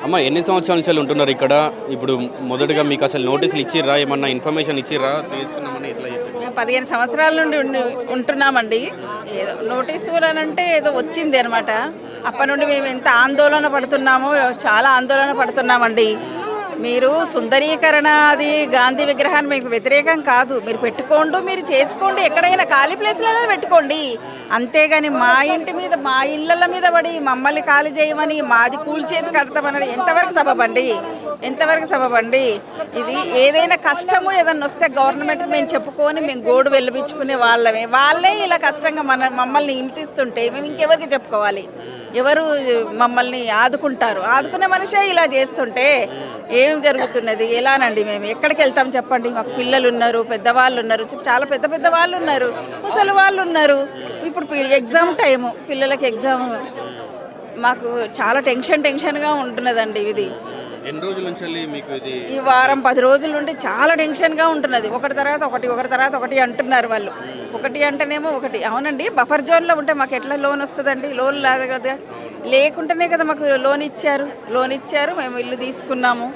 అమ్మ ఎన్ని సంవత్సరాల నుంచి ఉంటున్నారు ఇక్కడ? ఇప్పుడు మొదటగా మీకు అసలు నోటీసులు ఇచ్చిర్రా, ఏమన్నా ఇన్ఫర్మేషన్ ఇచ్చిర్రా? తెలుసుకున్నామని ఇట్లా చెప్పి మేము 15 సంవత్సరాల నుండి ఉంటున్నామండి. ఏదో నోటీసు అంటే ఏదో వచ్చింది అనమాట. అప్పటి నుండి మేము ఎంత ఆందోళన పడుతున్నామో, చాలా ఆందోళన పడుతున్నామండి. మీరు సుందరీకరణ అది గాంధీ విగ్రహాన్ని మీకు వ్యతిరేకం కాదు, మీరు పెట్టుకోండి, మీరు చేసుకోండి, ఎక్కడైనా ఖాళీ ప్లేస్లలో పెట్టుకోండి. అంతేగాని మా ఇంటి మీద, మా ఇళ్ళ మీద పడి మమ్మల్ని ఖాళీ చేయమని, మాది కూల్చేసి కడతామని ఎంతవరకు సబబండి? ఎంతవరకు సబబండి? ఇది ఏదైనా కష్టము ఏదన్నా వస్తే గవర్నమెంట్ మేము చెప్పుకొని మేము గోడు వెళ్ళబించుకునే వాళ్ళే ఇలా కష్టంగా మమ్మల్ని హింసిస్తుంటే మేము ఇంకెవరికి చెప్పుకోవాలి? ఎవరు మమ్మల్ని ఆదుకుంటారు? ఆదుకునే మనిషే ఇలా చేస్తుంటే ఏం జరుగుతున్నది? ఎలానండి? మేము ఎక్కడికి వెళ్తాం చెప్పండి? మాకు పిల్లలు ఉన్నారు, పెద్దవాళ్ళు ఉన్నారు, చాలా పెద్ద పెద్ద వాళ్ళు ఉన్నారు, ముసలి వాళ్ళు ఉన్నారు. ఇప్పుడు ఎగ్జామ్ టైము, పిల్లలకి ఎగ్జామ్. మాకు చాలా టెన్షన్గా ఉంటున్నదండి. ఇది ఎన్ని రోజుల నుంచి మీకు ఇది? ఈ వారం 10 రోజుల నుండి చాలా టెన్షన్గా ఉంటున్నది. ఒకటి తర్వాత ఒకటి అంటున్నారు వాళ్ళు. ఒకటి అంటేనేమో ఒకటి. అవునండి, బఫర్ జోన్లో ఉంటే మాకు ఎట్లా లోన్ వస్తుందండి? లోన్ లేదు కదా, లేకుంటేనే కదా మాకు లోన్ ఇచ్చారు. మేము ఇల్లు తీసుకున్నాము,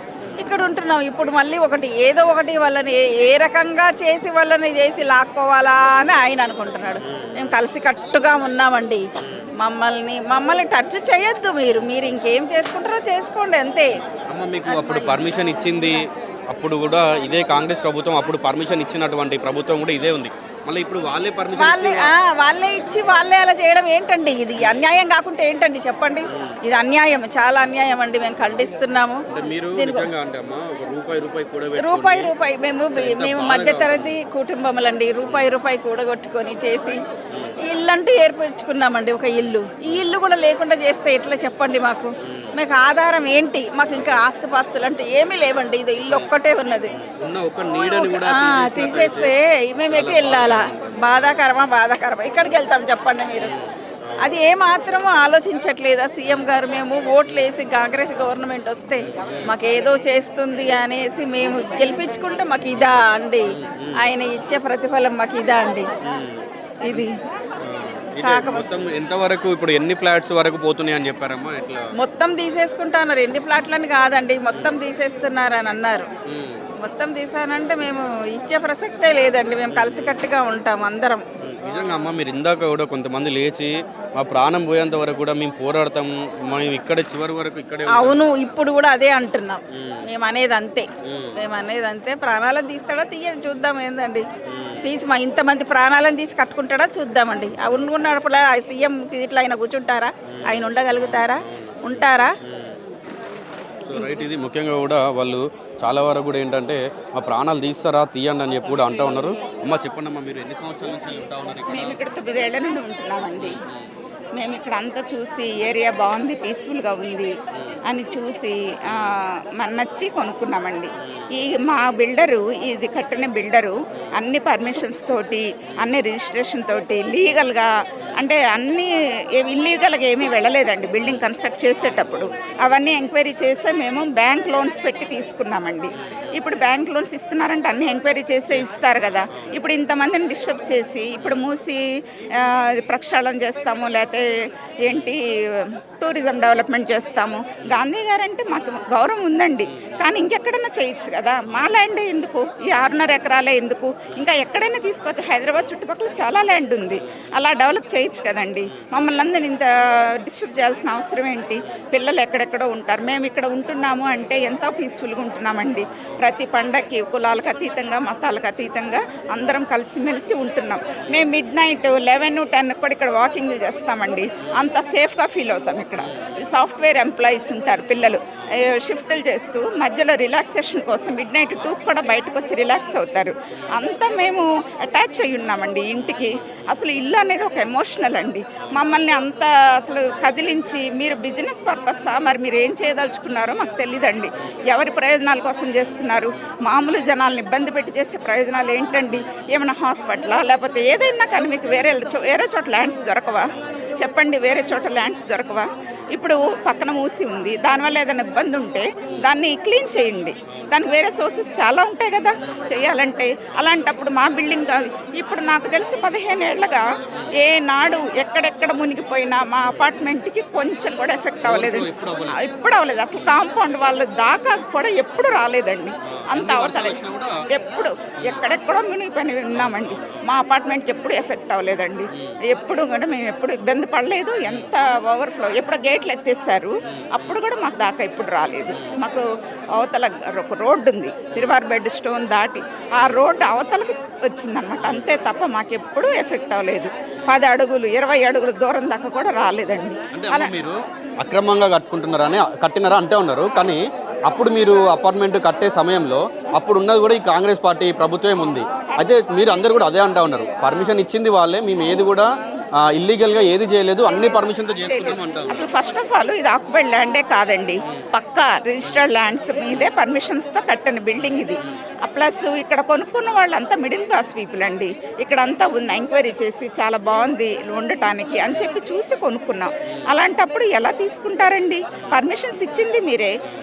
ఇక్కడ ఉంటున్నాము. ఇప్పుడు మళ్ళీ ఏదో ఒకటి వాళ్ళని ఏ రకంగా చేసి చేసి లాక్కోవాలా అని ఆయన అనుకుంటున్నాడు. మేము కలిసి కట్టుగా ఉన్నామండి. మమ్మల్ని టచ్ చేయొద్దు. మీరు ఇంకేం చేసుకుంటారో చేసుకోండి, అంతే. అమ్మ మీకు అప్పుడు పర్మిషన్ ఇచ్చింది, అప్పుడు కూడా ఇదే కాంగ్రెస్ ప్రభుత్వం, అప్పుడు పర్మిషన్ ఇచ్చినటువంటి ప్రభుత్వం కూడా ఇదే ఉంది. మళ్ళీ ఇప్పుడు వాళ్ళే ఇచ్చి వాళ్ళే అలా చేయడం ఏంటండి? ఇది అన్యాయం కాకుంటే ఏంటండి చెప్పండి? ఇది అన్యాయం, చాలా అన్యాయం అండి. మేము ఖండిస్తున్నాము. రూపాయి మేము మధ్యతరగతి కుటుంబములండి. రూపాయి కూడగొట్టుకొని చేసి ఇల్లంటూ ఏర్పరచుకున్నామండి. ఒక ఇల్లు, ఈ ఇల్లు కూడా లేకుండా చేస్తే ఎట్లా చెప్పండి? మాకు ఆధారం ఏంటి? మాకు ఇంకా ఆస్తుపాస్తులు అంటే ఏమీ లేవండి. ఇది ఇల్లు ఒక్కటే ఉన్నది. తీసేస్తే మేము ఎటు వెళ్ళాలా? బాధాకరమా? ఎక్కడికి వెళ్తాం చెప్పండి మీరు? అది ఏమాత్రమూ ఆలోచించట్లేదా సీఎం గారు? మేము ఓట్లు వేసి కాంగ్రెస్ గవర్నమెంట్ వస్తే మాకేదో చేస్తుంది అనేసి మేము గెలిపించుకుంటే మాకు ఇదా అండి? ఆయన ఇచ్చే ప్రతిఫలం మాకు ఇదా అండి? ఇది ఎంతవరకు ఇప్పుడు ఎన్ని ఫ్లాట్స్ వరకు పోతున్నాయి అని చెప్పారమ్మా? మొత్తం తీసేసుకుంటున్నారు. ఎన్ని ఫ్లాట్లని కాదండి, మొత్తం తీసేస్తున్నారు అని అన్నారు. మొత్తం తీసానంటే మేము ఇచ్చే ప్రసక్తే లేదండి. మేము కలిసికట్టుగా ఉంటాం అందరం. నిజంగా అమ్మ, మీరు ఇందాక కూడా కొంతమంది లేచి మా ప్రాణం పోయేంత వరకు కూడా మేము పోరాడతాం, మేము ఇక్కడ చివరి వరకు ఇక్కడే. అవును, ఇప్పుడు కూడా అదే అంటున్నాం. మేము అనేది అంతే. ప్రాణాలను తీస్తాడా తీయని చూద్దాం. ఏందండి తీసి ఇంతమంది ప్రాణాలను తీసి కట్టుకుంటాడా చూద్దామండి. ఉన్నప్పుడు సీఎం ఇట్లా ఆయన కూర్చుంటారా? ఆయన ఉండగలుగుతారా? ఉంటారా? రైట్. ఇది ముఖ్యంగా కూడా వాళ్ళు చాలా వరకు కూడా ఏంటంటే మా ప్రాణాలు తీస్తారా, తీయండి అని చెప్పి కూడా అంటూ ఉన్నారు. అమ్మ చెప్పండి అమ్మా, మీరు ఎన్ని సంవత్సరాల నుంచి ఉంటా ఉన్నారు? మేము ఇక్కడ 9 ఏళ్ల నుండి ఉంటున్నామండి. మేము ఇక్కడ అంతా చూసి ఏరియా బాగుంది, పీస్ఫుల్గా ఉంది అని చూసి నచ్చి కొనుక్కున్నామండి. మా బిల్డరు, ఇది కట్టిన బిల్డరు అన్ని పర్మిషన్స్ తోటి, అన్ని రిజిస్ట్రేషన్ తోటి లీగల్గా, అంటే అన్నీ ఇల్లీగల్గా ఏమీ వెళ్ళలేదండి. బిల్డింగ్ కన్స్ట్రక్ట్ చేసేటప్పుడు అవన్నీ ఎంక్వైరీ చేస్తే మేము బ్యాంక్ లోన్స్ పెట్టి తీసుకున్నామండి. ఇప్పుడు బ్యాంక్ లోన్స్ ఇస్తున్నారంటే అన్నీ ఎంక్వైరీ చేసే ఇస్తారు కదా. ఇప్పుడు ఇంతమందిని డిస్టర్బ్ చేసి ఇప్పుడు మూసి ప్రక్షాళన చేస్తాము, లేకపోతే ఏంటి టూరిజం డెవలప్మెంట్ చేస్తాము. గాంధీ గారు అంటే మాకు గౌరవం ఉందండి, కానీ ఇంకెక్కడైనా చేయొచ్చు కదా. మా ల్యాండ్ ఎందుకు? ఈ 6.5 ఎకరాలే ఎందుకు? ఇంకా ఎక్కడైనా తీసుకోవచ్చు. హైదరాబాద్ చుట్టుపక్కల చాలా ల్యాండ్ ఉంది, అలా డెవలప్ చేయొచ్చు కదండి. మమ్మల్ని అందరినీ ఇంత డిస్టర్బ్ చేయాల్సిన అవసరం ఏంటి? పిల్లలు ఎక్కడెక్కడో ఉంటారు, మేము ఇక్కడ ఉంటున్నాము అంటే ఎంతో పీస్ఫుల్గా ఉంటున్నామండి. ప్రతి పండగకి కులాలకు అతీతంగా, మతాలకు అతీతంగా అందరం కలిసిమెలిసి ఉంటున్నాం. మేము మిడ్-నైట్ 11-10 కూడా ఇక్కడ వాకింగ్ చేస్తామండి. అంత సేఫ్గా ఫీల్ అవుతాం. ఇక్కడ సాఫ్ట్వేర్ ఎంప్లాయీస్ ఉంటారు, పిల్లలు షిఫ్ట్లు చేస్తూ మధ్యలో రిలాక్సేషన్ కోసం మిడ్-నైట్ 2 కూడా బయటకు వచ్చి రిలాక్స్ అవుతారు. అంతా మేము అటాచ్ అయ్యి ఉన్నామండి ఇంటికి. అసలు ఇల్లు అనేది ఒక ఎమోషనల్ అండి. మమ్మల్ని అంత అసలు కదిలించి, మీరు బిజినెస్ పర్పసా, మరి మీరు ఏం చేయదలుచుకున్నారో మాకు తెలియదండి. ఎవరి ప్రయోజనాల కోసం చేస్తున్నారు? మామూలు జనాలను ఇబ్బంది పెట్టి చేసే ప్రయోజనాలు ఏంటండి? ఏమైనా హాస్పిటలా, లేకపోతే ఏదైనా కానీ మీకు వేరే చోట ల్యాండ్స్ దొరకవా? చెప్పండి, వేరే చోట ల్యాండ్స్ దొరకవా? ఇప్పుడు పక్కన మూసి ఉంది, దానివల్ల ఏదైనా ఇబ్బంది ఉంటే దాన్ని క్లీన్ చేయండి. దానికి వేరే సోర్సెస్ చాలా ఉంటాయి కదా చేయాలంటే. అలాంటప్పుడు మా బిల్డింగ్ ఇప్పుడు నాకు తెలిసి 15 ఏళ్ళగా ఏనాడు ఎక్కడెక్కడ మునిగిపోయినా మా అపార్ట్మెంట్కి కొంచెం కూడా ఎఫెక్ట్ అవ్వలేదు. ఇప్పుడు అవ్వలేదు. అసలు కాంపౌండ్ వాళ్ళ దాకా కూడా ఎప్పుడు రాలేదండి. అంత అవతలేదు. ఎప్పుడు ఎక్కడెక్కడో మునిగిపోయిన విన్నామండి. మా అపార్ట్మెంట్కి ఎప్పుడు ఎఫెక్ట్ అవ్వలేదండి. ఎప్పుడు కూడా మేము ఎప్పుడు ఇబ్బంది పడలేదు. ఎంత ఓవర్ఫ్లో ఎప్పుడు గేట్లు ఎత్తేస్తారు, అప్పుడు కూడా మాకు దాకా ఇప్పుడు రాలేదు. మాకు అవతల ఒక రోడ్డు ఉంది, తిరువార్ బెడ్ స్టోన్ దాటి ఆ రోడ్డు అవతలకి వచ్చిందనమాట. అంతే తప్ప మాకు ఎప్పుడూ ఎఫెక్ట్ అవ్వలేదు. 10 అడుగులు 20 అడుగులు దూరం దాకా కూడా రాలేదండి. అలా మీరు అక్రమంగా కట్టినారా అంటే ఉన్నారు. కానీ అప్పుడు మీరు అపార్ట్మెంట్ కట్టే సమయంలో అప్పుడు ఉన్నది కూడా ఈ కాంగ్రెస్ పార్టీ ప్రభుత్వం ఉంది. అయితే మీరు అందరు కూడా అదే అంటా ఉన్నారు, పర్మిషన్ ఇచ్చింది వాళ్ళే, మేము ఏది కూడా ఇల్లీగల్గా ఏది చేయలేదు, అన్ని పర్మిషన్తో చేసుకుంటాం అంటారు. అసలు ఫస్ట్ ఆఫ్ ఆల్ ఇది ఆక్యుపైడ్ ల్యాండే కాదండి, పక్కా రిజిస్టర్డ్ ల్యాండ్స్ మీదే పర్మిషన్స్తో కట్టిన బిల్డింగ్ ఇది. ప్లస్ ఇక్కడ కొనుక్కున్న వాళ్ళంతా మిడిల్ క్లాస్ పీపుల్ అండి. ఇక్కడ అంతా ఉంది, ఎంక్వైరీ చేసి చాలా బాగుంది ఉండటానికి అని చెప్పి చూసి కొనుక్కున్నాం. అలాంటప్పుడు ఎలా తీసుకుంటారండి? పర్మిషన్స్ ఇచ్చింది మీరే.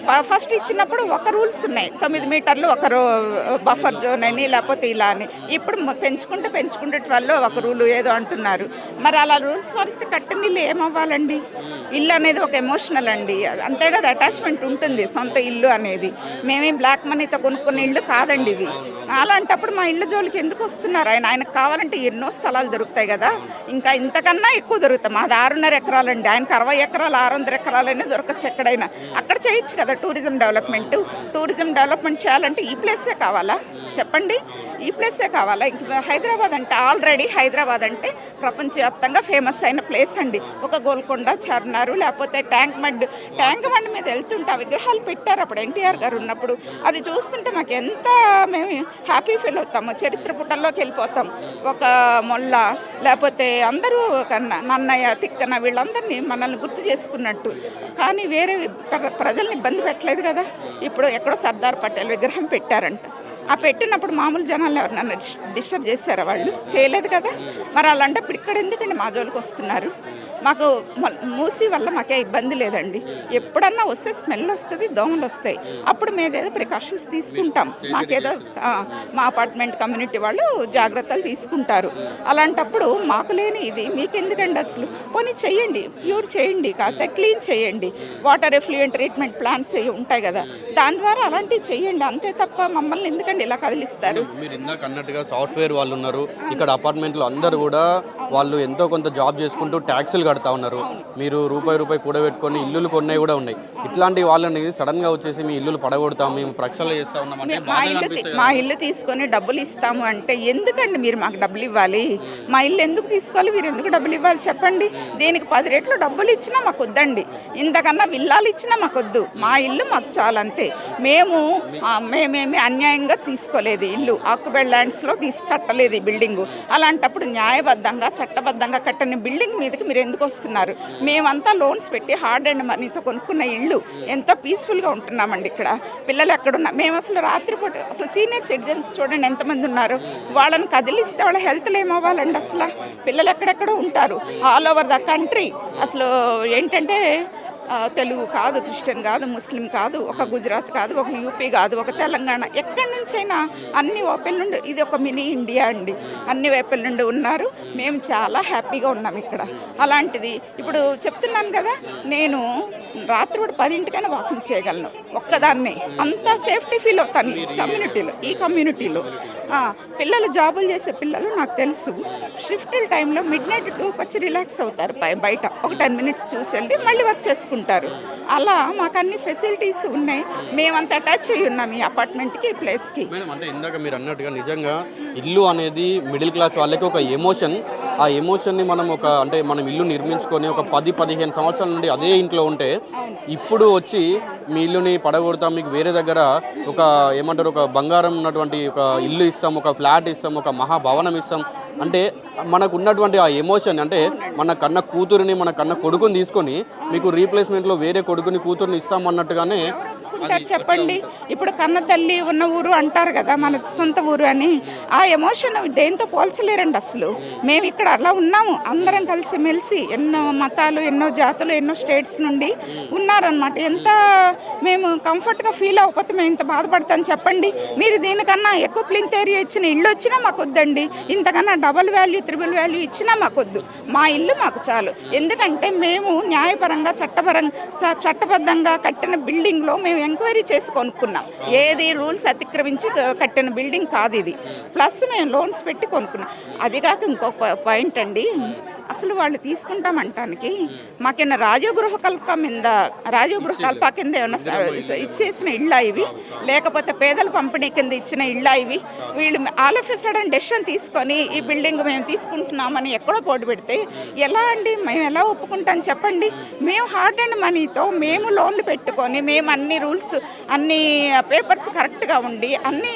ఫస్ట్ ఇచ్చినప్పుడు ఒక రూల్స్ ఉన్నాయి, 9 మీటర్లు ఒక బఫర్ జోన్ అని, లేకపోతే ఇలా అని. ఇప్పుడు పెంచుకుంటే 12 ఒక రూలు ఏదో అంటున్నారు. మరి అలా రూల్స్ మారిస్తే కట్టిన ఇల్లు ఏమవ్వాలండి? ఇల్లు అనేది ఒక ఎమోషనల్ అండి, అంతే కదా, అటాచ్మెంట్ ఉంటుంది సొంత ఇల్లు అనేది. మేమేం బ్లాక్ మనీతో కొనుక్కున్న ఇల్లు కాదండి ఇవి. అలాంటప్పుడు మా ఇళ్ళ జోలికి ఎందుకు వస్తున్నారు? ఆయనకు కావాలంటే ఎన్నో స్థలాలు దొరుకుతాయి కదా, ఇంకా ఇంతకన్నా ఎక్కువ దొరుకుతాయి. మాది 6.5 ఎకరాలండి, ఆయనకు 60 ఎకరాలు 600 ఎకరాలనే దొరకచ్చు ఎక్కడైనా. అక్కడ చేయొచ్చు కదా టూరిజం డెవలప్మెంట్ చేయాలంటే ఈ ప్లేసే కావాలా చెప్పండి? ఈ ప్లేసే కావాలా? ఇంక హైదరాబాద్ అంటే ఆల్రెడీ హైదరాబాద్ అంటే ప్రపంచవ్యాప్తంగా ఫేమస్ అయిన ప్లేస్ అండి. ఒక గోల్కొండ, చార్మినార్, లేకపోతే ట్యాంక్ బండ్ మీద వెళ్తుంటే ఆ విగ్రహాలు పెట్టారు అప్పుడు ఎన్టీఆర్ గారు ఉన్నప్పుడు. అది చూస్తుంటే మాకు ఎంత మేము హ్యాపీ ఫీల్ అవుతాము. చరిత్ర పుటల్లోకి వెళ్ళిపోతాం. ఒక మొల్ల, లేకపోతే అందరూ నన్నయ్య, తిక్కన, వీళ్ళందరినీ మనల్ని గుర్తు చేసుకున్నట్టు. కానీ వేరే ప్రజల్ని ఇబ్బంది పెట్టలేదు కదా. ఇప్పుడు ఎక్కడో సర్దార్ పటేల్ విగ్రహం పెట్టారంట. ఆ పెట్టినప్పుడు మామూలు జనాలు ఎవరినన్నా డిస్టర్బ్ చేశారా? వాళ్ళు చేయలేదు కదా. మరి అలాంటప్పుడు ఇక్కడ ఎందుకండి మా జోలికి వస్తున్నారు? మాకు మూసి వల్ల మాకే ఇబ్బంది లేదండి. ఎప్పుడన్నా వస్తే స్మెల్ వస్తుంది, దోమలు వస్తాయి. అప్పుడు మేదేదో ప్రికాషన్స్ తీసుకుంటాం. మాకేదో మా అపార్ట్మెంట్ కమ్యూనిటీ వాళ్ళు జాగ్రత్తలు తీసుకుంటారు. అలాంటప్పుడు మాకు లేని ఇది మీకెందుకండి అసలు? పోనీ చెయ్యండి, ప్యూర్ చేయండి, కాకపోతే క్లీన్ చేయండి. వాటర్ ఎఫ్లూయెంట్ ట్రీట్మెంట్ ప్లాంట్స్ ఉంటాయి కదా, దాని ద్వారా అలాంటివి చెయ్యండి. అంతే తప్ప మమ్మల్ని ఎందుకండి ఇలా కదిలిస్తారు? మీరు ఇందాక అన్నట్టుగా సాఫ్ట్వేర్ వాళ్ళు ఉన్నారు ఇక్కడ అపార్ట్మెంట్లో, అందరూ కూడా వాళ్ళు ఎంతో కొంత జాబ్ చేసుకుంటూ ట్యాక్సులు కడతా ఉన్నారు. మీరు రూపాయి కూడబెట్టుకొని ఇల్లులు కొన్నాయి కూడా ఉన్నాయి. ఇట్లాంటి వాళ్ళని సడన్గా వచ్చేసి మీ ఇల్లులు పడగొడతాం, మేము ప్రక్షాళన చేస్తా ఉన్నాం అంటే మా ఇల్లు తీసుకొని డబ్బులు ఇస్తాము అంటే ఎందుకండి మీరు మాకు డబ్బులు ఇవ్వాలి? మా ఇల్లు ఎందుకు తీసుకోవాలి? మీరు ఎందుకు డబ్బులు ఇవ్వాలి చెప్పండి? దీనికి 10 రెట్లు డబ్బులు ఇచ్చినా మాకు వద్దండి, ఇంతకన్నా విల్లాలు ఇచ్చినా మాకు వద్దు. మా ఇల్లు మాకు చాలంతే. మేమేమి అన్యాయంగా తీసుకోలేదు ఇల్లు, ఆక్యుపైడ్ ల్యాండ్స్లో కట్టలేదు ఈ బిల్డింగు. అలాంటప్పుడు న్యాయబద్ధంగా చట్టబద్ధంగా కట్టిన బిల్డింగ్ మీదకి మీరు ఎందుకు వస్తున్నారు? మేమంతా లోన్స్ పెట్టి హార్డ్ అండ్ మనీతో కొనుక్కున్న ఇల్లు, ఎంతో పీస్ఫుల్గా ఉంటున్నామండి ఇక్కడ. పిల్లలు ఎక్కడున్నా మేము అసలు రాత్రిపూట అసలు సీనియర్ సిటిజన్స్ చూడండి ఎంతమంది ఉన్నారు. వాళ్ళని కదిలిస్తే వాళ్ళ హెల్త్లు ఏమవ్వాలండి? అసలు పిల్లలు ఎక్కడెక్కడో ఉంటారు ఆల్ ఓవర్ ద కంట్రీ. అసలు ఏంటంటే తెలుగు కాదు, క్రిస్టియన్ కాదు, ముస్లిం కాదు, ఒక గుజరాత్ కాదు, ఒక యూపీ కాదు, ఒక తెలంగాణ, ఎక్కడి నుంచైనా అన్ని వైపుల నుండి ఇది ఒక మినీ ఇండియా అండి. అన్ని వైపుల నుండి ఉన్నారు. మేము చాలా హ్యాపీగా ఉన్నాం ఇక్కడ. అలాంటిది ఇప్పుడు చెప్తున్నాను కదా, నేను రాత్రి కూడా 10 వాకింగ్ చేయగలను ఒక్కదాన్నే. అంతా సేఫ్టీ ఫీల్ అవుతాను ఈ కమ్యూనిటీలో. పిల్లలు జాబులు చేసే పిల్లలు నాకు తెలుసు, షిఫ్ట్ టైంలో మిడ్నైట్ 2కి వచ్చి రిలాక్స్ అవుతారు బయట, ఒక 10 మినిట్స్ చూసి వెళ్ళి మళ్ళీ వర్క్ చేసుకుంటారు. అలా మాకు అన్ని ఫెసిలిటీస్ ఉన్నాయి. మేమంతా అటాచ్ అయ్యి ఉన్నాం ఈ అపార్ట్మెంట్కి, ఈ ప్లేస్కి. అంటే ఇందాక మీరు అన్నట్టుగా నిజంగా ఇల్లు అనేది మిడిల్ క్లాస్ వాళ్ళకి ఒక ఎమోషన్. ఆ ఎమోషన్ని మనం మనం ఇల్లు నిర్మించుకొని ఒక 10-15 సంవత్సరాల నుండి అదే ఇంట్లో ఉంటే, ఇప్పుడు వచ్చి మీ ఇల్లుని పడగొడతాం, మీకు వేరే దగ్గర ఒక బంగారం ఉన్నటువంటి ఒక ఇల్లు ఇస్తాం, ఒక ఫ్లాట్ ఇస్తాం, ఒక మహాభవనం ఇస్తాం అంటే మనకు ఉన్నటువంటి ఆ ఎమోషన్ అంటే మన కన్న కూతురిని మన కన్న కొడుకుని తీసుకొని మీకు రీప్లేస్మెంట్లో వేరే కొడుకుని కూతురుని ఇస్తామన్నట్టుగానే ఒప్పుకుంటారు చెప్పండి. ఇప్పుడు కన్న తల్లి ఉన్న ఊరు అంటారు కదా, మన సొంత ఊరు అని. ఆ ఎమోషన్ దేంతో పోల్చలేరండి అసలు. మేము ఇక్కడ అలా ఉన్నాము, అందరం కలిసి మెలిసి ఎన్నో మతాలు, ఎన్నో జాతులు, ఎన్నో స్టేట్స్ నుండి ఉన్నారనమాట. ఎంత మేము కంఫర్ట్గా ఫీల్ అవ్వకపోతే మేము ఇంత బాధపడతాం చెప్పండి. మీరు దీనికన్నా ఎక్కువ ప్లింత్ ఏరియా ఇచ్చిన ఇల్లు వచ్చినా మాకు వద్దండి, ఇంతకన్నా డబల్ వాల్యూ త్రిబుల్ వాల్యూ ఇచ్చినా మాకు వద్దు. మా ఇల్లు మాకు చాలు. ఎందుకంటే మేము న్యాయపరంగా చట్టబద్ధంగా కట్టిన బిల్డింగ్లో మేము ఎంక్వైరీ చేసి కొనుక్కున్నాం. ఏది రూల్స్ అతిక్రమించి కట్టిన బిల్డింగ్ కాదు ఇది. ప్లస్ మేము లోన్స్ పెట్టి కొనుక్కున్నాం. అదిగాక ఇంకొక పాయింట్ అండి, అసలు వాళ్ళు తీసుకుంటామంటానికి మాకేమన్నా రాజీవ్ గృహ కల్ప కింద ఏమన్నా ఇచ్చేసిన ఇళ్ళ ఇవి, లేకపోతే పేదల పంపిణీ కింద ఇచ్చిన ఇళ్ళ ఇవి. వీళ్ళు all of a sudden decision తీసుకొని ఈ బిల్డింగ్ మేము తీసుకుంటున్నామని ఎక్కడో పోటీ పెడితే ఎలా అండి? మేము ఎలా ఒప్పుకుంటాం చెప్పండి? మేము హార్డ్ అండ్ మనీతో మేము లోన్లు పెట్టుకొని మేము అన్ని రూల్స్ అన్ని పేపర్స్ కరెక్ట్గా ఉండి అన్ని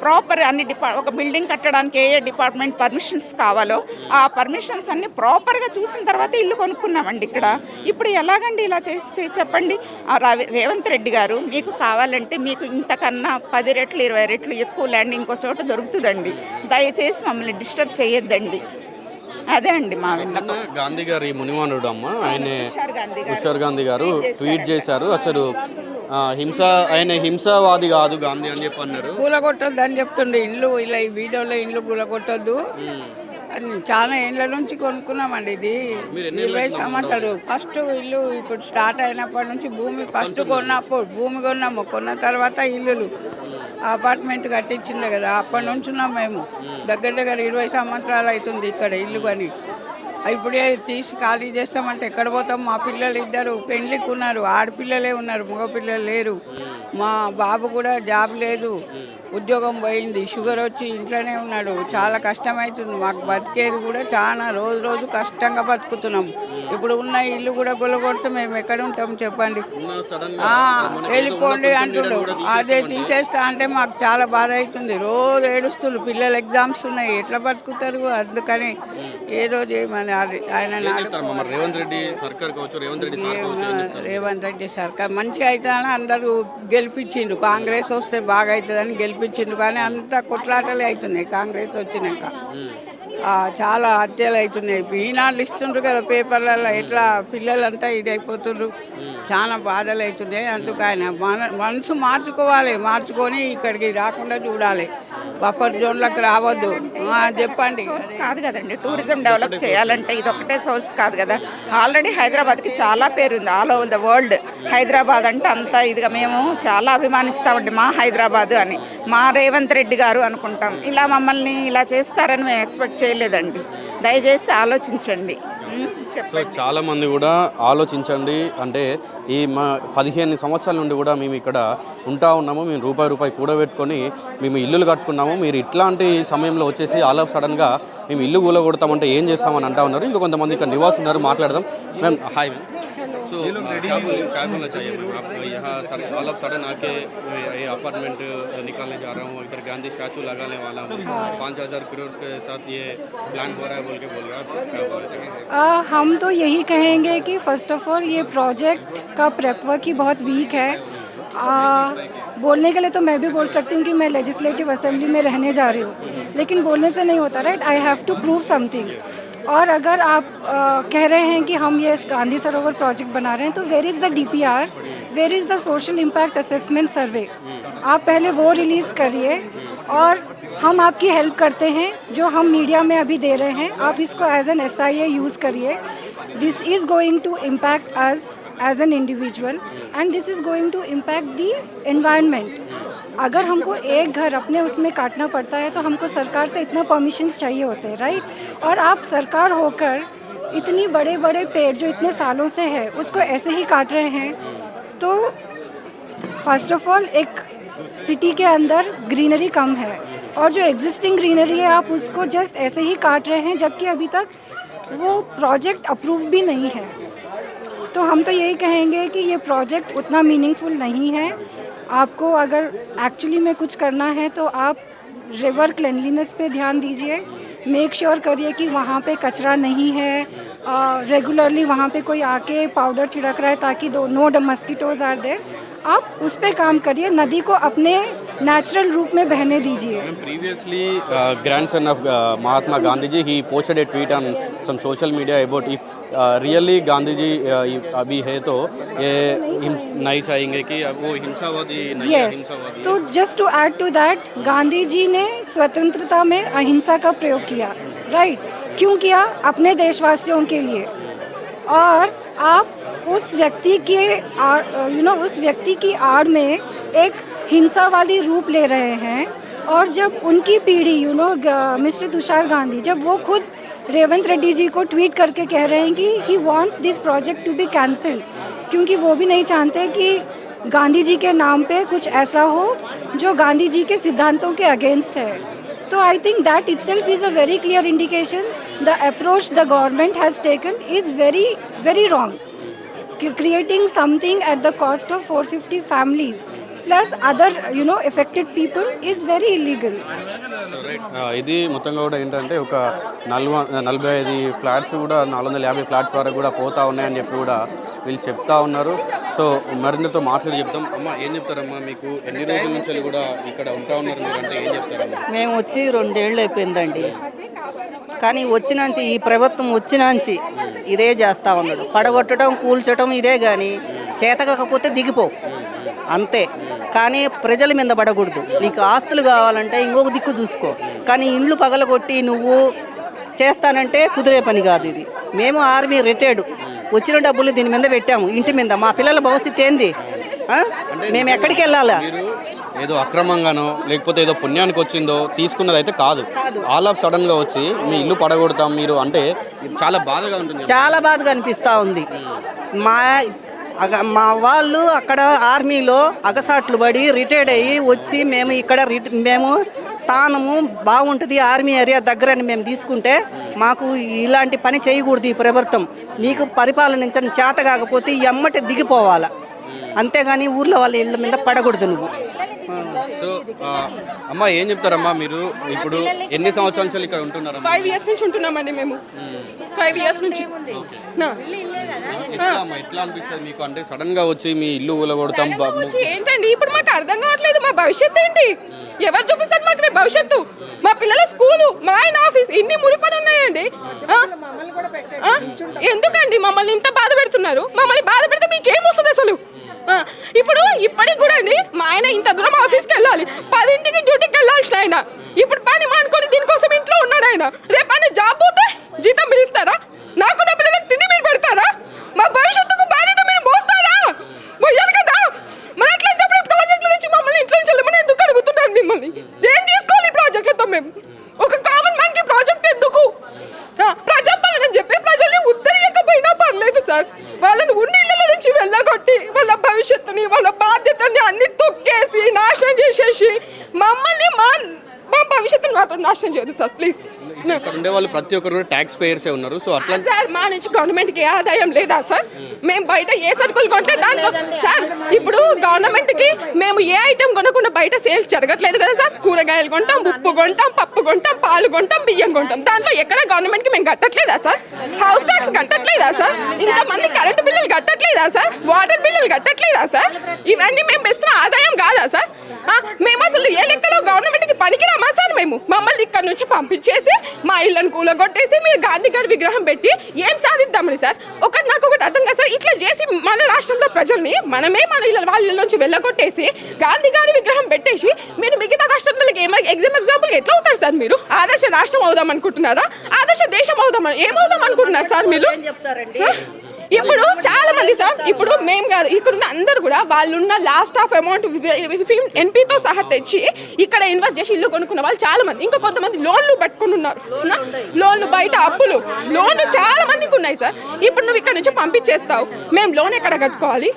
ప్రాపర్ అన్ని ఒక బిల్డింగ్ కట్టడానికి ఏ డిపార్ట్మెంట్ పర్మిషన్స్ కావాలో ఆ పర్మిషన్స్ అన్ని ప్రాపర్గా చూసిన తర్వాత ఇల్లు కొనుక్కున్నామండి ఇక్కడ. ఇప్పుడు ఎలాగండి ఇలా చేస్తే చెప్పండి? రేవంత్ రెడ్డి గారు, మీకు కావాలంటే మీకు ఇంతకన్నా 10 రెట్లు 20 రెట్లు ఎక్కువ ల్యాండ్ ఇంకో చోట దొరుకుతుందండి. దయచేసి మమ్మల్ని డిస్టర్బ్ చేయొద్దండి. అదే అండి మా విన్నపం. గాంధీ గారి మునిమానుడు అమ్మ తుషార్ గాంధీ గారు ట్వీట్ చేశారు. అసలు ఆయన హింసావాది కాదు గాంధీ అని చెప్పి అన్నారు. కూలగొట్టొద్దు అని చెప్తుండే. ఇల్లు ఇలా ఈ వీడియోలో ఇల్లు కూలగొట్టొద్దు అని చాలా ఏళ్ళ నుంచి కొనుక్కున్నామండి. ఇది 20 సంవత్సరాలు. ఫస్ట్ ఇల్లు ఇప్పుడు స్టార్ట్ అయినప్పటి నుంచి భూమి ఫస్ట్ భూమి కొన్నాము. కొన్న తర్వాత ఇల్లులు అపార్ట్మెంట్ కట్టించిండే కదా, అప్పటి నుంచి ఉన్నాం మేము. దగ్గర 20 సంవత్సరాలు అవుతుంది ఇక్కడ ఇల్లు కొని. ఇప్పుడే తీసి ఖాళీ చేస్తామంటే ఎక్కడ పోతాం? మా పిల్లలు 2 పెళ్ళికి ఉన్నారు, ఆడపిల్లలే ఉన్నారు, మగపిల్లలు లేరు. మా బాబు కూడా జాబ్ లేదు, ఉద్యోగం పోయింది, షుగర్ వచ్చి ఇంట్లోనే ఉన్నాడు. చాలా కష్టమవుతుంది మాకు. బతికేది కూడా చాలా రోజు కష్టంగా బతుకుతున్నాం. ఇప్పుడు ఉన్న ఇల్లు కూడా గొలగొడితే మేము ఎక్కడ ఉంటాం చెప్పండి? వెళ్ళిపోండి అంటుండు. అదే తీసేస్తా అంటే మాకు చాలా బాధ అవుతుంది. రోజు ఏడుస్తున్నారు. పిల్లలు ఎగ్జామ్స్ ఉన్నాయి, ఎట్లా బతుకుతారు? అందుకని ఏదో చేయమని ఆయన రేవంత్ రెడ్డి సర్కార్ మంచిగా అవుతుందని అందరూ గెలిపించిండు. కాంగ్రెస్ వస్తే బాగా అవుతుందని గెలిపించిండు. కానీ అంతా కొట్లాటలే అవుతున్నాయి కాంగ్రెస్ వచ్చినాక. చాలా హత్యలు అవుతున్నాయి. ఈనాళ్ళు ఇస్తుండ్రు కదా పేపర్లలో, ఎట్లా పిల్లలంతా ఇది అయిపోతుండ్రు. చాలా బాధలు అవుతున్నాయి. అందుకు ఆయన మనసు మార్చుకొని ఇక్కడికి రాకుండా చూడాలి. బఫర్ జోన్లకు రావద్దు. చెప్పండి. కాదు కదండి, టూరిజం డెవలప్ చేయాలంటే ఇది ఒకటే సోర్స్ కాదు కదా. ఆల్రెడీ హైదరాబాద్కి చాలా పేరుంది all over the world. Hyderabad అంటే అంతా ఇదిగా మేము చాలా అభిమానిస్తామండి మా హైదరాబాద్ అని. మా రేవంత్ రెడ్డి గారు అనుకుంటాం. ఇలా మమ్మల్ని ఇలా చేస్తారని మేము ఎక్స్పెక్ట్ చేయలేదండి. దయచేసి ఆలోచించండి. సో చాలా మంది కూడా ఆలోచించండి. అంటే ఈ 15 సంవత్సరాల నుండి కూడా మేము ఇక్కడ ఉన్నాము. మేము రూపాయి కూడబెట్టుకొని మేము ఇల్లులు కట్టుకున్నాము. మీరు ఇట్లాంటి సమయంలో వచ్చేసి ఆల్ ఆఫ్ సడన్గా మేము ఇల్లు కూలగొడతామంటే ఏం చేస్తామని అంటా ఉన్నారు. ఇంకా కొంతమంది ఇక్కడ నివాసం ఉన్నారు, మాట్లాడదాం. Ma'am hi ma'am. సో क्या बोलना चाहिए मैम? आप यहाँ ऑल ऑफ सडन आके ये अपार्टमेंट निकालने जा रहा हूँ, इधर गांधी स्टैचू लगाने वाला हूँ, 5,000 करोड़ के साथ ये प्लान हो रहा है बोल के बोल रहा है, क्या बोलना चाहिए? हम तो यही कहेंगे कि फर्स्ट ऑफ ऑल ये प्रोजेक्ट का प्रेप वर्क ही बहुत वीक है। बोलने के लिए तो मैं भी बोल सकती हूँ कि मैं लेजिस्लेटिव असेंबली में रहने जा रही हूँ, लेकिन बोलने से नहीं होता, right? I have to prove something. और अगर आप कह रहे हैं कि हम ये गांधी सरोवर प्रोजेक्ट बना रहे हैं, तो where is the DPR, where is the social impact assessment survey? आप पहले वो रिलीज़ करिए और हम आपकी हेल्प करते हैं जो हम मीडिया में अभी दे रहे हैं। आप इसको एज एन SIA यूज़ करिए। This is going to impact us as an individual and this is going to impact the environment. अगर हमको एक घर अपने उसमें काटना पड़ता है तो हमको सरकार से इतना परमिशंस चाहिए होते हैं, राइट? और आप सरकार होकर इतनी बड़े पेड़ जो इतने सालों से है उसको ऐसे ही काट रहे हैं, तो फर्स्ट ऑफ ऑल एक सिटी के अंदर ग्रीनरी कम है और जो एग्जिस्टिंग ग्रीनरी है आप उसको जस्ट ऐसे ही काट रहे हैं, जबकि अभी तक वो प्रोजेक्ट अप्रूव भी नहीं है। तो हम तो यही कहेंगे कि ये प्रोजेक्ट उतना मीनिंगफुल नहीं है। आपको अगर एक्चुअली में कुछ करना है तो आप रिवर क्लिनलीनेस पे ध्यान दीजिए, मेक श्योर करिए कि वहाँ पे कचरा नहीं है, रेगुलरली वहाँ पे कोई आके पाउडर छिड़क रहा है ताकि नो मस्कीटोज आर देयर। आप उस पे काम करिए, नदी को अपने नेचुरल रूप में बहने दीजिए। Previously, grandson of Mahatma Gandhi ji, he posted a tweet on some social media about if really Gandhi ji अभी है तो ये नहीं चाहेंगे कि वो हिंसावादी नहीं है, यस, हिंसावादी तो just to add to that, Gandhi ji ने स्वतंत्रता में अहिंसा का प्रयोग किया, राइट? क्यों किया? अपने देशवासियों के लिए। और आप उस व्यक्ति के उस व्यक्ति की आड़ में एक हिंसावादी रूप ले रहे हैं। और जब उनकी पीढ़ी मिस्टर तुषार गांधी, जब वो खुद रेवंत रेड्डी जी को ट्वीट करके कह रहे हैं कि he wants this project to be cancelled, क्योंकि वो भी नहीं चाहते कि गांधी जी के नाम पे कुछ ऐसा हो जो गांधी जी के सिद्धांतों के अगेंस्ट है। तो I think that itself is a very clear indication the approach the government has taken is very, very wrong. Creating something at the cost of 450 families plus other affected people is very illegal. ఇది మొత్తంగా కూడా ఏంటంటే ఒక 45 flats కూడా 450 flats వరకు కూడా పోతా ఉన్నాయని చెప్పి కూడా వీళ్ళు చెప్తా ఉన్నారు. సో మరింతతో మాట్లాడి చెప్తాం. అమ్మ ఏం చెప్తారమ్మా, మీకు ఎన్ని రోజుల నుంచి కూడా ఇక్కడ ఉంటా ఉన్నారు మీరు అంటే ఏం చెప్తారమ్మా? మేము వచ్చి 2 ఏళ్ళు అయిపోయిందండి, కానీ వచ్చినాంచి ఈ ప్రభుత్వం వచ్చినాంచి ఇదే చేస్తూ ఉన్నాడు. పడగొట్టడం, కూల్చడం ఇదే, కానీ చేతకాకపోతే దిగిపో అంతే. కానీ ప్రజల మీద పడకూడదు. నీకు ఆస్తులు కావాలంటే ఇంకొక దిక్కు చూసుకో, కానీ ఇండ్లు పగలగొట్టి నువ్వు చేస్తానంటే కుదిరే పని కాదు ఇది. మేము ఆర్మీ రిటైర్డ్, వచ్చిన డబ్బులు దీని మీద పెట్టాము, ఇంటి మీద. మా పిల్లల భవిష్యత్తు ఏంది? మేము ఎక్కడికి వెళ్ళాలా? ఏదో అక్రమంగానో లేకపోతే ఏదో పుణ్యానికి వచ్చిందో తీసుకున్నది అయితే కాదు. ఆల్ ఆఫ్ సడన్ గా వచ్చి మీ ఇల్లు పడగొడతాం మీరు అంటే చాలా బాధగా ఉంటుంది. చాలా బాధగా అనిపిస్తూ ఉంది. మా వాళ్ళు అక్కడ ఆర్మీలో అగసాట్లు పడి రిటైర్డ్ అయ్యి వచ్చి మేము ఇక్కడ మేము స్థానము బాగుంటుంది ఆర్మీ ఏరియా దగ్గరని మేము తీసుకుంటే మాకు ఇలాంటి పని చేయకూడదు ఈ ప్రభుత్వం. నీకు పరిపాలనించని చేత కాకపోతే ఎమ్మటి దిగిపోవాలా, అంతేగాని ఊర్లో వాళ్ళ ఇళ్ళ మీద పడకూడదు నువ్వు. సో అమ్మ ఏం చెప్తారమ్మా, మీరు ఇప్పుడు ఎన్ని సంవత్సరాల నుంచి ఇక్కడ ఉంటున్నారు? 5 years నుంచి ఉంటున్నామండి మేము. 5 years నుంచి. ఎట్లా అనిపిస్తుంది మీకు? అంటే సడన్ గా వచ్చి మీ ఇల్లు ఊలగొడతాం ఏంటండి ఇప్పుడు మాకు అర్థం కావట్లేదు. మా భవిష్యత్తు ఏంటి? ఎవరు చూపిస్తారు మాకు రేపు భవిష్యత్తు? మా పిల్లల స్కూలు, మా ఆయన ఆఫీస్, ఇన్ని ముడిపడి ఉన్నాయండి. ఎందుకండి మమ్మల్ని ఇంత బాధ పెడుతున్నారు? మమ్మల్ని బాధ పెడితే మీకేం వస్తుంది అసలు? ఇప్పుడు ఇప్పటికి కూడా అండి మా ఆయన ఇంత దూరం ఆఫీస్కి వెళ్ళాలి, 10ంటికి డ్యూటీకి వెళ్ళాల్సిన ఆయన ఇప్పుడు పని మానుకొని దీనికోసం ఇంట్లో ఉన్నాడు. ఆయన రేపు ఆయన జాబ్ పోతే జీతం మీరు ఇస్తారా? నాకు నా పిల్లలకు తిండి మీరు పెడతారా? మా భవిష్యత్తుకు బాధ్యత మీరు మోస్తారా? పోయారు కదా. మరి అట్లాంటప్పుడు ప్రాజెక్టుల నుంచి మమ్మల్ని ఇంట్లో నుంచి వెళ్ళమని ఎందుకు అడుగుతున్నారు? మిమ్మల్ని ఏం చేసుకోవాలి ప్రాజెక్టులతో? మేము ఒక కామన్ మ్యాన్కి ప్రాజెక్ట్ ఎందుకు? ప్రజాపాలన చెప్పి ప్రజల్ని ఉత్తరీయకపోయినా పర్లేదు సార్, వాళ్ళని ఉన్నీళ్ళ నుంచి వెళ్ళగొట్టి వాళ్ళ భవిష్యత్తుని వాళ్ళ బాధ్యతని అన్ని తొక్కేసి నాశనం చేసేసి మమ్మల్ని మా భవిష్యత్తుని మాత్రం నాశనం చేయదు సార్ ప్లీజ్. ఇక్కడ ఉండే వాళ్ళు ప్రతి ఒక్కరు ట్యాక్స్ పేయర్సే ఉన్నారు. సో అట్లా సార్ మా నుంచి గవర్నమెంట్కి ఏ ఆదాయం లేదా సార్? మేము బయట ఏ సరుకులు కొంటే దాంట్లో సార్ ఇప్పుడు గవర్నమెంట్కి మేము ఏ ఐటమ్ కొనకుండా బయట సేల్స్ జరగట్లేదు కదా సార్. కూరగాయలు కొంటాం, ఉప్పు కొంటాం, పప్పు కొంటాం, పాలు కొంటాం, బియ్యం కొంటాం. దాంట్లో ఎక్కడ గవర్నమెంట్కి మేము కట్టట్లేదా సార్? హౌస్ ట్యాక్స్ కట్టట్లేదా సార్? ఇంతమంది కరెంటు బిల్లులు కట్టట్లేదా సార్? వాటర్ బిల్లులు కట్టట్లేదా సార్? ఇవన్నీ మేము పెస్తున్న ఆదాయం కాదా సార్? మేము అసలు ఏ లెక్కలో గవర్నమెంట్కి పనికిరామా సార్? మేము మమ్మల్ని ఇక్కడ నుంచి పంపించేసి మా ఇళ్ళను కూలగొట్టేసి మీరు గాంధీ గారి విగ్రహం పెట్టి ఏం సాధిద్దామని సార్? నాకు ఒకటి అర్థం కాదు సార్, ఇట్లా చేసి మన రాష్ట్రంలో ప్రజల్ని మనమే మన వాళ్ళ నుంచి వెళ్ళగొట్టేసి గాంధీ గారి విగ్రహం పెట్టేసి మీరు మిగతా రాష్ట్రాలకి ఎగ్జాంపుల్ ఎట్లా అవుతారు సార్? మీరు ఆదర్శ రాష్ట్రం అవుదాం అనుకుంటున్నారా? ఆదర్శ దేశం అవుదామని ఏమవుదాం అనుకుంటున్నారు సార్ మీరు? ఇప్పుడు చాలా మంది సార్, ఇప్పుడు మేము కాదు ఇక్కడున్న అందరు కూడా వాళ్ళున్న లాస్ట్ ఆఫ్ అమౌంట్ ఎన్పీతో సహా తెచ్చి ఇక్కడ ఇన్వెస్ట్ చేసి ఇల్లు కొనుక్కున్న వాళ్ళు చాలా మంది. ఇంకా కొంతమంది లోన్లు పెట్టుకుని ఉన్నారు. లోన్లు బయట అప్పులు లోన్లు చాలా మందికి ఉన్నాయి సార్. ఇప్పుడు నువ్వు ఇక్కడ నుంచి పంపించేస్తావు, మేము లోన్ ఎక్కడ కట్టుకోవాలి?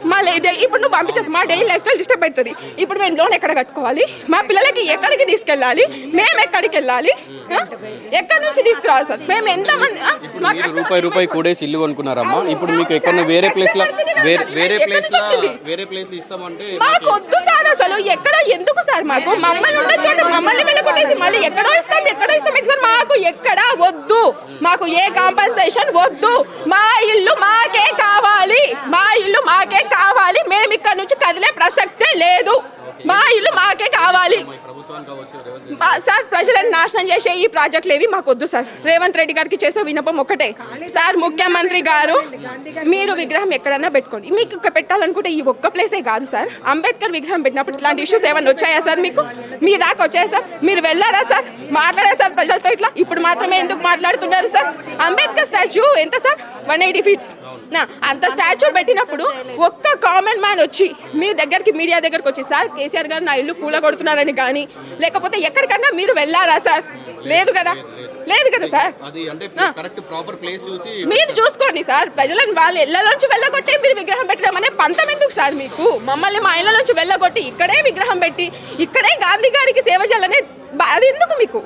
ఇప్పుడు నువ్వు పంపించేస్తావు, మా డైలీ లైఫ్ స్టైల్ డిస్టర్బ్ అవుతుంది. ఇప్పుడు మేము లోన్ ఎక్కడ కట్టుకోవాలి? మా పిల్లలకి ఎక్కడికి తీసుకెళ్ళాలి? మేము ఎక్కడికి వెళ్ళాలి? ఎక్కడి నుంచి తీసుకురావాలి సార్? మేము ఎంతమంది రూపాయి కూడేసి ఇల్లు కొనుక్కున్నారమ్మా. ఇప్పుడు మీకు ఎక్కడ వేరే ప్లేస్లో ఎక్కడి ప్లేస్ ఇస్తామంటే మాకు వద్దు సార్, అసలు ఎక్కడో ఎందుకు సార్? మాకు మమ్మల్ని ఉండొచ్చు, మమ్మల్ని వెళ్ళగొట్టేసి మళ్ళీ ఎక్కడో ఇస్తాం సార్. మాకు ఎక్కడ వద్దు, మాకు ఏ కాంపన్సేషన్ వద్దు. మా ఇల్లు మాకే కావాలి, మా ఇల్లు మాకే కావాలి. మేము ఇక్కడ నుంచి కదిలే ప్రసక్తే లేదు. మా ఇల్లు మాకే కావాలి సార్. ప్రజలను నాశనం చేసే ఈ ప్రాజెక్టులు ఏవి మాకు వద్దు సార్. రేవంత్ రెడ్డి గారికి చేసే విన్నపం ఒకటే సార్, ముఖ్యమంత్రి గారు మీరు విగ్రహం ఎక్కడన్నా పెట్టుకోండి. మీకు ఇక్కడ పెట్టాలనుకుంటే ఈ ఒక్క ప్లేసే కాదు సార్. అంబేద్కర్ విగ్రహం పెట్టినప్పుడు ఇట్లాంటి ఇష్యూస్ ఏమైనా వచ్చాయా సార్? మీకు మీ దాకా వచ్చాయా సార్? మీరు వెళ్ళారా సార్? మాట్లాడారా సార్ ప్రజలతో? ఇట్లా ఇప్పుడు మాత్రమే ఎందుకు మాట్లాడుతున్నారు సార్? అంబేద్కర్ స్టాచ్యూ ఎంత సార్? 180 feet. అంత స్టాచ్యూ పెట్టినప్పుడు ఒక్క కామన్ మ్యాన్ వచ్చి మీ దగ్గరికి, మీడియా దగ్గరికి వచ్చి సార్ కేసీఆర్ గారు నా ఇల్లు కూలగొడుతున్నారని కానీ, లేకపోతే ఎక్కడికన్నా మీరు వెళ్ళారా సార్? లేదు కదా, లేదు కదా సార్. మీరు చూసుకోండి సార్. ప్రజలను వాళ్ళ ఇళ్లలోంచి వెళ్ళగొట్టి మీరు విగ్రహం పెట్టడం అనే పంతం ఎందుకు సార్ మీకు? మమ్మల్ని మా ఇళ్లలోంచి వెళ్ళగొట్టి ఇక్కడే విగ్రహం పెట్టి ఇక్కడే గాంధీ గారికి సేవ చేయాలనే అది ఎందుకు మీకు?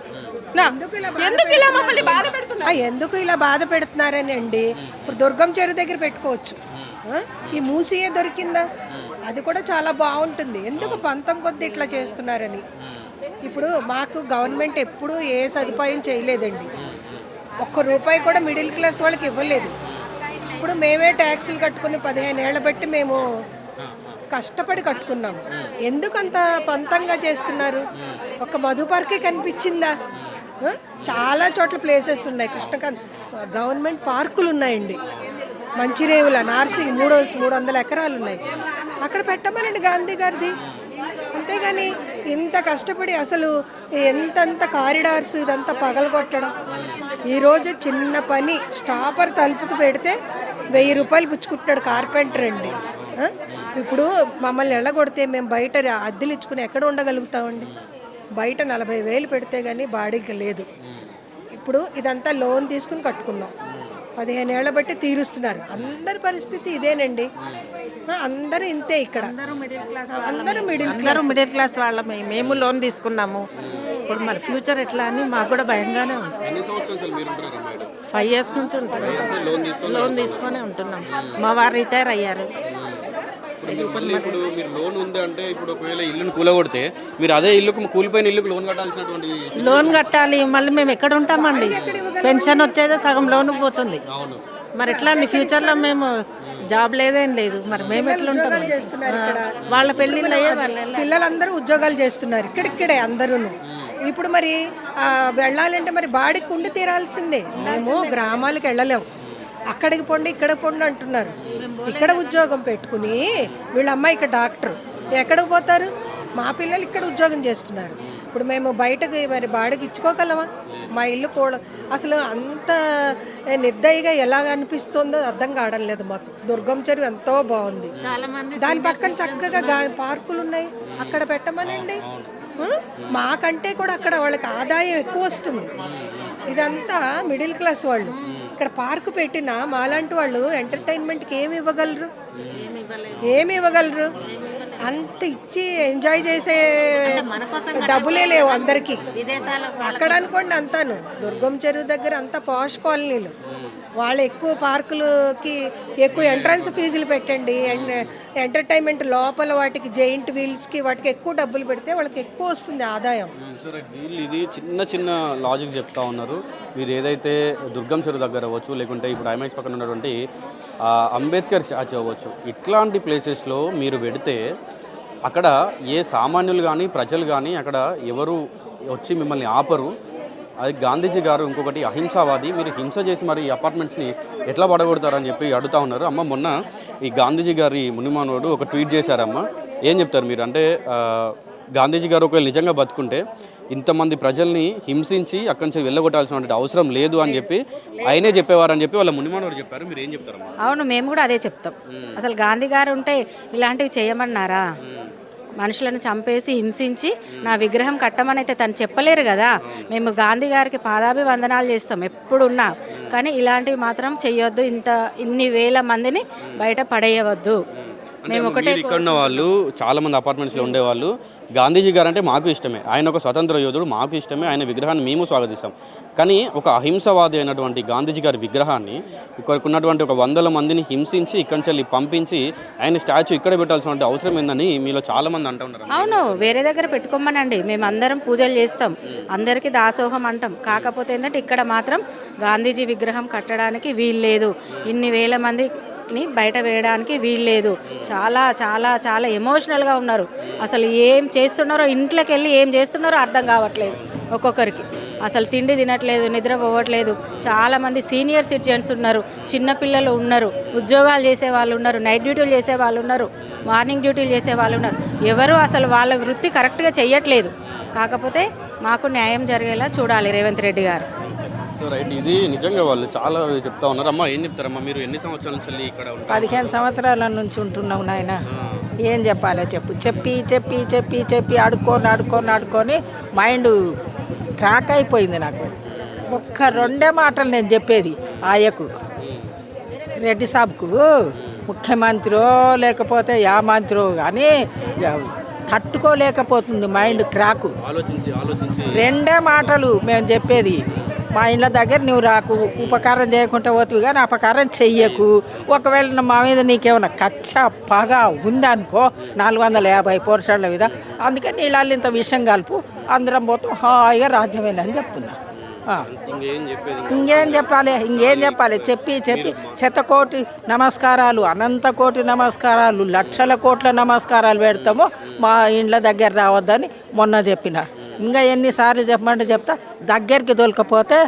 ఎందుకు ఇలా మమ్మల్ని బాధ పెడుతున్నారు? ఎందుకు ఇలా బాధ పెడుతున్నారని అండి. ఇప్పుడు దుర్గం చెరువు దగ్గర పెట్టుకోవచ్చు. ఈ మూసియే దొరికిందా? అది కూడా చాలా బాగుంటుంది. ఎందుకు పంతం కొద్ది ఇట్లా చేస్తున్నారని. ఇప్పుడు మాకు గవర్నమెంట్ ఎప్పుడూ ఏ సదుపాయం చేయలేదండి. ₹1 కూడా మిడిల్ క్లాస్ వాళ్ళకి ఇవ్వలేదు. ఇప్పుడు మేమే ట్యాక్సులు కట్టుకుని 15 ఏళ్ళ బట్టి మేము కష్టపడి కట్టుకున్నాము. ఎందుకు అంత పంతంగా చేస్తున్నారు? ఒక మధు పార్కే కనిపించిందా? చాలా చోట్ల ప్లేసెస్ ఉన్నాయి. కృష్ణకాంత్ గవర్నమెంట్ పార్కులు ఉన్నాయండి. మంచిరేవుల, నార్సింగ్ 300 ఎకరాలు ఉన్నాయి. అక్కడ పెట్టమనండి గాంధీ గారిది. అంతేగాని ఇంత కష్టపడి అసలు ఎంతంత కారిడార్స్ ఇదంతా పగలగొట్టడం. ఈరోజు చిన్న పని స్టాపర్ తలుపుకు పెడితే ₹1000 పుచ్చుకుంటున్నాడు కార్పెంటర్ అండి. ఇప్పుడు మమ్మల్ని ఎళ్ళగొడితే మేము బయట అద్దెలు ఇచ్చుకుని ఎక్కడ ఉండగలుగుతామండి? బయట 40,000 పెడితే కానీ బాడీకి లేదు. ఇప్పుడు ఇదంతా లోన్ తీసుకుని కట్టుకున్నాం. 15 ఏళ్ల బట్టి తీరుస్తున్నారు. అందరి పరిస్థితి ఇదేనండి. అందరూ ఇంతే. ఇక్కడ అందరూ మిడిల్ క్లాస్ వాళ్ళమే. మేము లోన్ తీసుకున్నాము. ఇప్పుడు మరి ఫ్యూచర్ ఎట్లా అని మాకు కూడా భయంగానే ఉంది. 5 years నుంచి ఉంటున్నాం. లోన్ తీసుకొని ఉంటున్నాం. మా వారు రిటైర్ అయ్యారు. ఇప్పుడు మీరు లోన్ ఉంది అంటే ఇప్పుడు ఒకవేళ ఇల్లును కూలగొడితే మీరు అదే ఇల్లుకు కూలిపోయిన ఇల్లుకు లోన్ కట్టాల్సినటువంటి లోన్ కట్టాలి. మళ్ళీ మేము ఎక్కడ ఉంటామండి? పెన్షన్ వచ్చేదే సగం లోన్కి పోతుంది. మరి ఎట్లా అండి? ఫ్యూచర్లో మేము జాబ్ లేదేం లేదు. మరి మేము ఎట్లా ఉంటాం? వాళ్ళ పెళ్ళిళ్ళు అయ్యే పిల్లలందరూ ఉద్యోగాలు చేస్తున్నారు ఇక్కడిక్కడే అందరూ. ఇప్పుడు మరి వెళ్ళాలంటే మరి బాడీకి ఉండి తీరాల్సిందే. మేము గ్రామాలకు వెళ్ళలేము. అక్కడికి పొండి ఇక్కడ పొండి అంటున్నారు. ఇక్కడ ఉద్యోగం పెట్టుకుని వీళ్ళ అమ్మాయి ఇక్కడ డాక్టర్ ఎక్కడికి పోతారు? మా పిల్లలు ఇక్కడ ఉద్యోగం చేస్తున్నారు. ఇప్పుడు మేము బయటకు మరి బాడీకి ఇచ్చుకోగలమా? మా ఇల్లు కూడా అసలు అంత నిర్దయగా ఎలా అనిపిస్తుందో అర్థం కావడం లేదు మాకు. దుర్గం చెరువు ఎంతో బాగుంది. దాని పక్కన చక్కగా పార్కులు ఉన్నాయి. అక్కడ పెట్టమనండి. మాకంటే కూడా అక్కడ వాళ్ళకి ఆదాయం ఎక్కువ వస్తుంది. ఇదంతా మిడిల్ క్లాస్ వాళ్ళు. ఇక్కడ పార్కు పెట్టినా మాలాంటి వాళ్ళు ఎంటర్టైన్మెంట్కి ఏమి ఇవ్వగలరు? అంత ఇచ్చి ఎంజాయ్ చేసే డబ్బులే లేవు అందరికీ. అక్కడ అనుకోండి అంతాను దుర్గం చెరువు దగ్గర అంతా పాష్ కాలనీలు. వాళ్ళు ఎక్కువ పార్కులకి ఎక్కువ ఎంట్రన్స్ ఫీజులు పెట్టండి. ఎంటర్టైన్మెంట్ లోపల వాటికి జెయింట్ వీల్స్కి వాటికి ఎక్కువ డబ్బులు పెడితే వాళ్ళకి ఎక్కువ వస్తుంది ఆదాయం. ఇది చిన్న లాజిక్ చెప్తా ఉన్నారు. మీరు ఏదైతే దుర్గం చెరువు దగ్గర అవ్వచ్చు, లేకుంటే ఇప్పుడు ఐమాక్స్ పక్కన ఉన్నటువంటి అంబేద్కర్ స్టాచ్యూ అవ్వచ్చు, ఇట్లాంటి ప్లేసెస్లో మీరు పెడితే అక్కడ ఏ సామాన్యులు కానీ ప్రజలు కానీ అక్కడ ఎవరు వచ్చి మిమ్మల్ని ఆపరు. అది గాంధీజీ గారు ఇంకొకటి అహింసావాది, మీరు హింస చేసి మరి ఈ అపార్ట్మెంట్స్ని ఎట్లా పడగొడతారని చెప్పి అడుగుతూ ఉన్నారు. అమ్మ మొన్న ఈ గాంధీజీ గారి మునిమానోడు ఒక ట్వీట్ చేశారమ్మ, ఏం చెప్తారు మీరు? అంటే గాంధీజీ గారు ఒకవేళ నిజంగా బతుకుంటే ఇంతమంది ప్రజల్ని హింసించి అక్కడి నుంచి వెళ్ళగొట్టాల్సిన అవసరం లేదు అని చెప్పి ఆయనే చెప్పేవారని చెప్పి వాళ్ళ మునిమానోడు చెప్పారు. మీరు ఏం చెప్తారమ్మా? అవును, మేము కూడా అదే చెప్తాం. అసలు గాంధీ గారు ఉంటే ఇలాంటివి చేయమన్నారా? మనుషులను చంపేసి హింసించి నా విగ్రహం కట్టమని అయితే తను చెప్పలేరు కదా. మేము గాంధీ గారికి పాదాభివందనాలు చేస్తాం ఎప్పుడున్నా, కానీ ఇలాంటివి మాత్రం చెయ్యొద్దు. ఇన్ని వేల మందిని బయట పడేయవద్దు. మేము ఒకటే మీరు ఇక్కడ ఉన్న వాళ్ళు చాలా మంది అపార్ట్మెంట్స్లో ఉండేవాళ్ళు గాంధీజీ గారు అంటే మాకు ఇష్టమే, ఆయన ఒక స్వతంత్ర యోధుడు, మాకు ఇష్టమే, ఆయన విగ్రహాన్ని మేము స్వాగతిస్తాం. కానీ ఒక అహింసవాది అయినటువంటి గాంధీజీ గారి విగ్రహాన్ని ఇక్కడికి ఉన్నటువంటి ఒక 100 మందిని హింసించి ఇక్కడి నుంచి పంపించి ఆయన స్టాచ్యూ ఇక్కడ పెట్టాల్సిన అవసరం ఏందని మీలో చాలా మంది అంటూ ఉన్నారు. అవును, వేరే దగ్గర పెట్టుకోమనండి, మేము అందరం పూజలు చేస్తాం, అందరికీ దాసోహం అంటాం. కాకపోతే ఏంటంటే ఇక్కడ మాత్రం గాంధీజీ విగ్రహం కట్టడానికి వీల్లేదు, ఇన్ని వేల మందిని బయట వేయడానికి వీల్లేదు. చాలా చాలా చాలా ఎమోషనల్గా ఉన్నారు. అసలు ఏం చేస్తున్నారో, ఇంట్లోకి వెళ్ళి ఏం చేస్తున్నారో అర్థం కావట్లేదు ఒక్కొక్కరికి. అసలు తిండి తినట్లేదు, నిద్రపోవట్లేదు. చాలామంది సీనియర్ సిటిజన్స్ ఉన్నారు, చిన్నపిల్లలు ఉన్నారు, ఉద్యోగాలు చేసే వాళ్ళు ఉన్నారు, నైట్ డ్యూటీలు చేసే వాళ్ళు ఉన్నారు, మార్నింగ్ డ్యూటీలు చేసే వాళ్ళు ఉన్నారు. ఎవరు అసలు వాళ్ళ వృత్తి కరెక్ట్గా చెయ్యట్లేదు. కాకపోతే మాకు న్యాయం జరిగేలా చూడాలి రేవంత్ రెడ్డి గారు. సో రైట్, ఇది నిజంగా వాళ్ళు చాలా చెప్తా ఉన్నారు. అమ్మ ఏం చెప్తారమ్మా, మీరు ఎన్ని సంవత్సరాల నుంచి ఇక్కడ ఉంటారు? 15 సంవత్సరాల నుంచి ఉంటున్నాం నాయన. ఏం చెప్పాలో చెప్పి చెప్పి చెప్పి చెప్పి ఆడుకొని మైండ్ క్రాక్ అయిపోయింది నాకు. ఒక్క 2 మాటలు నేను చెప్పేది ఆయకు, రెడ్డి సాబ్కు, ముఖ్యమంత్రో లేకపోతే యా మంత్రో కానీ తట్టుకోలేకపోతుంది మైండ్ క్రాకు. 2 మాటలు మేము చెప్పేది, మా ఇండ్ల దగ్గర నువ్వు రాకు, ఉపకారం చేయకుండా పోతువు కానీ అపకారం చెయ్యకు. ఒకవేళ మా మీద నీకేమైనా కచ్చా పగ ఉందనుకో 450 పోర్షన్ల మీద, అందుకని నీళ్ళు ఇంత విషయం కలుపు, అందరం పోతాం హాయిగా రాజ్యమేనని చెప్తున్నా. ఇంకేం చెప్పాలి చెప్పి శతకోటి నమస్కారాలు, అనంత కోటి నమస్కారాలు, లక్షల కోట్ల నమస్కారాలు పెడతామో మా ఇండ్ల దగ్గర రావద్దని మొన్న చెప్పిన. ఇంకా ఎన్నిసార్లు చెప్పమంటే చెప్తా, దగ్గరికి దొరకపోతే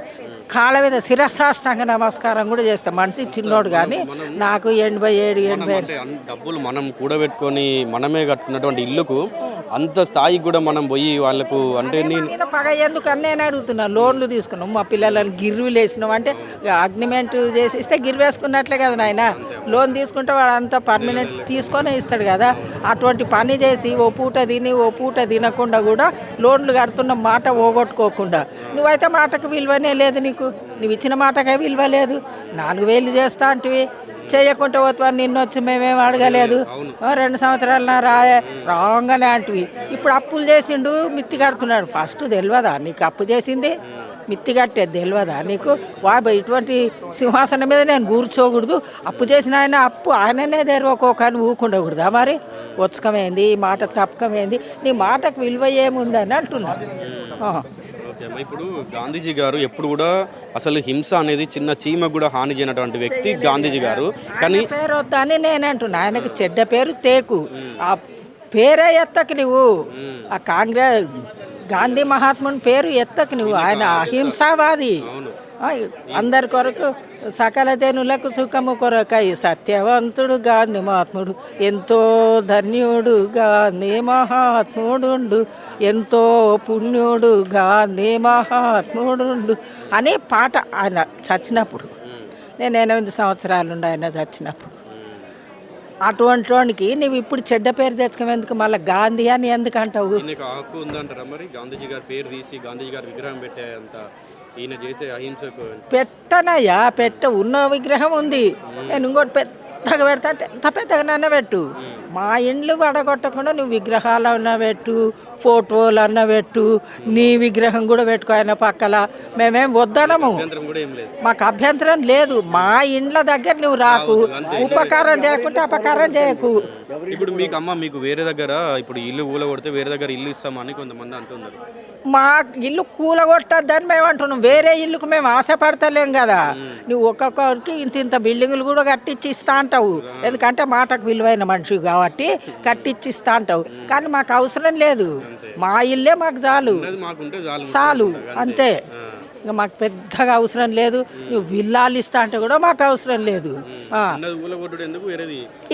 కాళ్ళ మీద శిరస్సాష్టాంగ నమస్కారం కూడా చేస్తాం. మనిషి చిన్నోడు కానీ నాకు 87 డబ్బులు మనం కూడబెట్టుకొని మనమే కట్టినటువంటి ఇల్లుకు అంత స్థాయికి కూడా మనం పోయి వాళ్ళకు అంటే మీద పగ ఎందుకని నేను అడుగుతున్నా. లోన్లు తీసుకున్నాం, మా పిల్లలను గిర్వీలు వేసినాం అంటే అగ్రిమెంట్ చేసి ఇస్తే గిరివేసుకున్నట్లే కదా నాయన. లోన్ తీసుకుంటే వాడు అంతా పర్మనెంట్ తీసుకొనే ఇస్తాడు కదా. అటువంటి పని చేసి ఓ పూట తిని ఓ పూట తినకుండా కూడా లోన్లు కడుతున్న మాట పోగొట్టుకోకుండా, నువ్వైతే మాటకు విలువనే లేదు, నువ్వు ఇచ్చిన మాటకే విలువ లేదు. 4000 చేస్తా అంటివి, చేయకుంటే పోతువా, నిన్ను వచ్చి మేమేం అడగలేదు. 2 సంవత్సరాలు రాగానే అంటివి. ఇప్పుడు అప్పులు చేసిండు, మిత్తి కడుతున్నాడు. ఫస్ట్ తెలియదా నీకు అప్పు చేసింది, మిత్తి కట్టేది తెలియదా నీకు? ఇటువంటి సింహాసనం మీద నేను కూర్చోకూడదు, అప్పు చేసిన అప్పు ఆయననే తెరవకోకని ఊకుండకూడదా? మరి ఉచ్చకమైంది, మాట తప్పకమైంది, నీ మాటకు విలువ ఏముందని అంటున్నా. ఇప్పుడు గాంధీజీ గారు ఎప్పుడు కూడా అసలు హింస అనేది చిన్న చీమ కూడా హాని చేయనటువంటి వ్యక్తి గాంధీజీ గారు. కానీ పేరు వద్దని నేను అంటున్నా, ఆయనకి చెడ్డ పేరు తేకు. ఆ పేరే ఎత్తకు నువ్వు, ఆ కాంగ్రెస్ గాంధీ మహాత్ముని పేరు ఎత్తకు నువ్వు. ఆయన అహింసావాది, అందరి కొరకు సకల జనులకు సుఖము కొరకై సత్యవంతుడు గాంధీ మహాత్ముడు, ఎంతో ధన్యుడు గాంధీ మహాత్ముడు, ఎంతో పుణ్యుడు గాంధీ మహాత్ముడు అనే పాట ఆయన చచ్చినప్పుడు. నేను 8 సంవత్సరాలు ఆయన చచ్చినప్పుడు. అటువంటి వాడికి నువ్వు ఇప్పుడు చెడ్డ పేరు తెచ్చుకోవెందుకు, మళ్ళీ గాంధీ అని ఎందుకు అంటావు? హక్కు ఉందంటారా మరి గాంధీజీ గారి పేరు తీసి గాంధీజీ గారి విగ్రహం పెట్టేంత ఈయన చేసే అహింసకు? పెట్టనయ్యా, ఉన్న విగ్రహం ఉంది. నేను ఇంకోటి పెద్దగా పెడతా అంటే ఎంత పెద్దగానన్నా పెట్టు. మా ఇండ్లు పడగొట్టకుండా నువ్వు విగ్రహాలు అన్నా పెట్టు, ఫోటోలు అన్నా పెట్టు, నీ విగ్రహం కూడా పెట్టుకో ఆయన పక్కల. మేమేం వద్దనము, మాకు అభ్యంతరం లేదు. మా ఇండ్ల దగ్గర నువ్వు రాకు, ఉపకారం చేయకుంటే అపకారం చేయకు. ఇప్పుడు మీకు వేరే దగ్గర ఇప్పుడు ఇల్లు కూలగొడితే వేరే దగ్గర ఇల్లు ఇస్తామని కొంతమంది అంటున్నారు. మా ఇల్లు కూలగొట్టద్దని మేము అంటున్నాం, వేరే ఇల్లుకు మేము ఆశపడతలేం కదా. నువ్వు ఒక్కొక్కరికి ఇంత బిల్డింగులు కూడా కట్టించి ఇస్తా అంటావు, ఎందుకంటే మాటకు విలువైన మనిషి కాబట్టి కట్టించి ఇస్తా అంటావు. కానీ మాకు అవసరం లేదు, మా ఇల్లే మాకు చాలు అంతే. ఇంకా మాకు పెద్దగా అవసరం లేదు. నువ్వు విల్లాలు ఇస్తా అంటే కూడా మాకు అవసరం లేదు.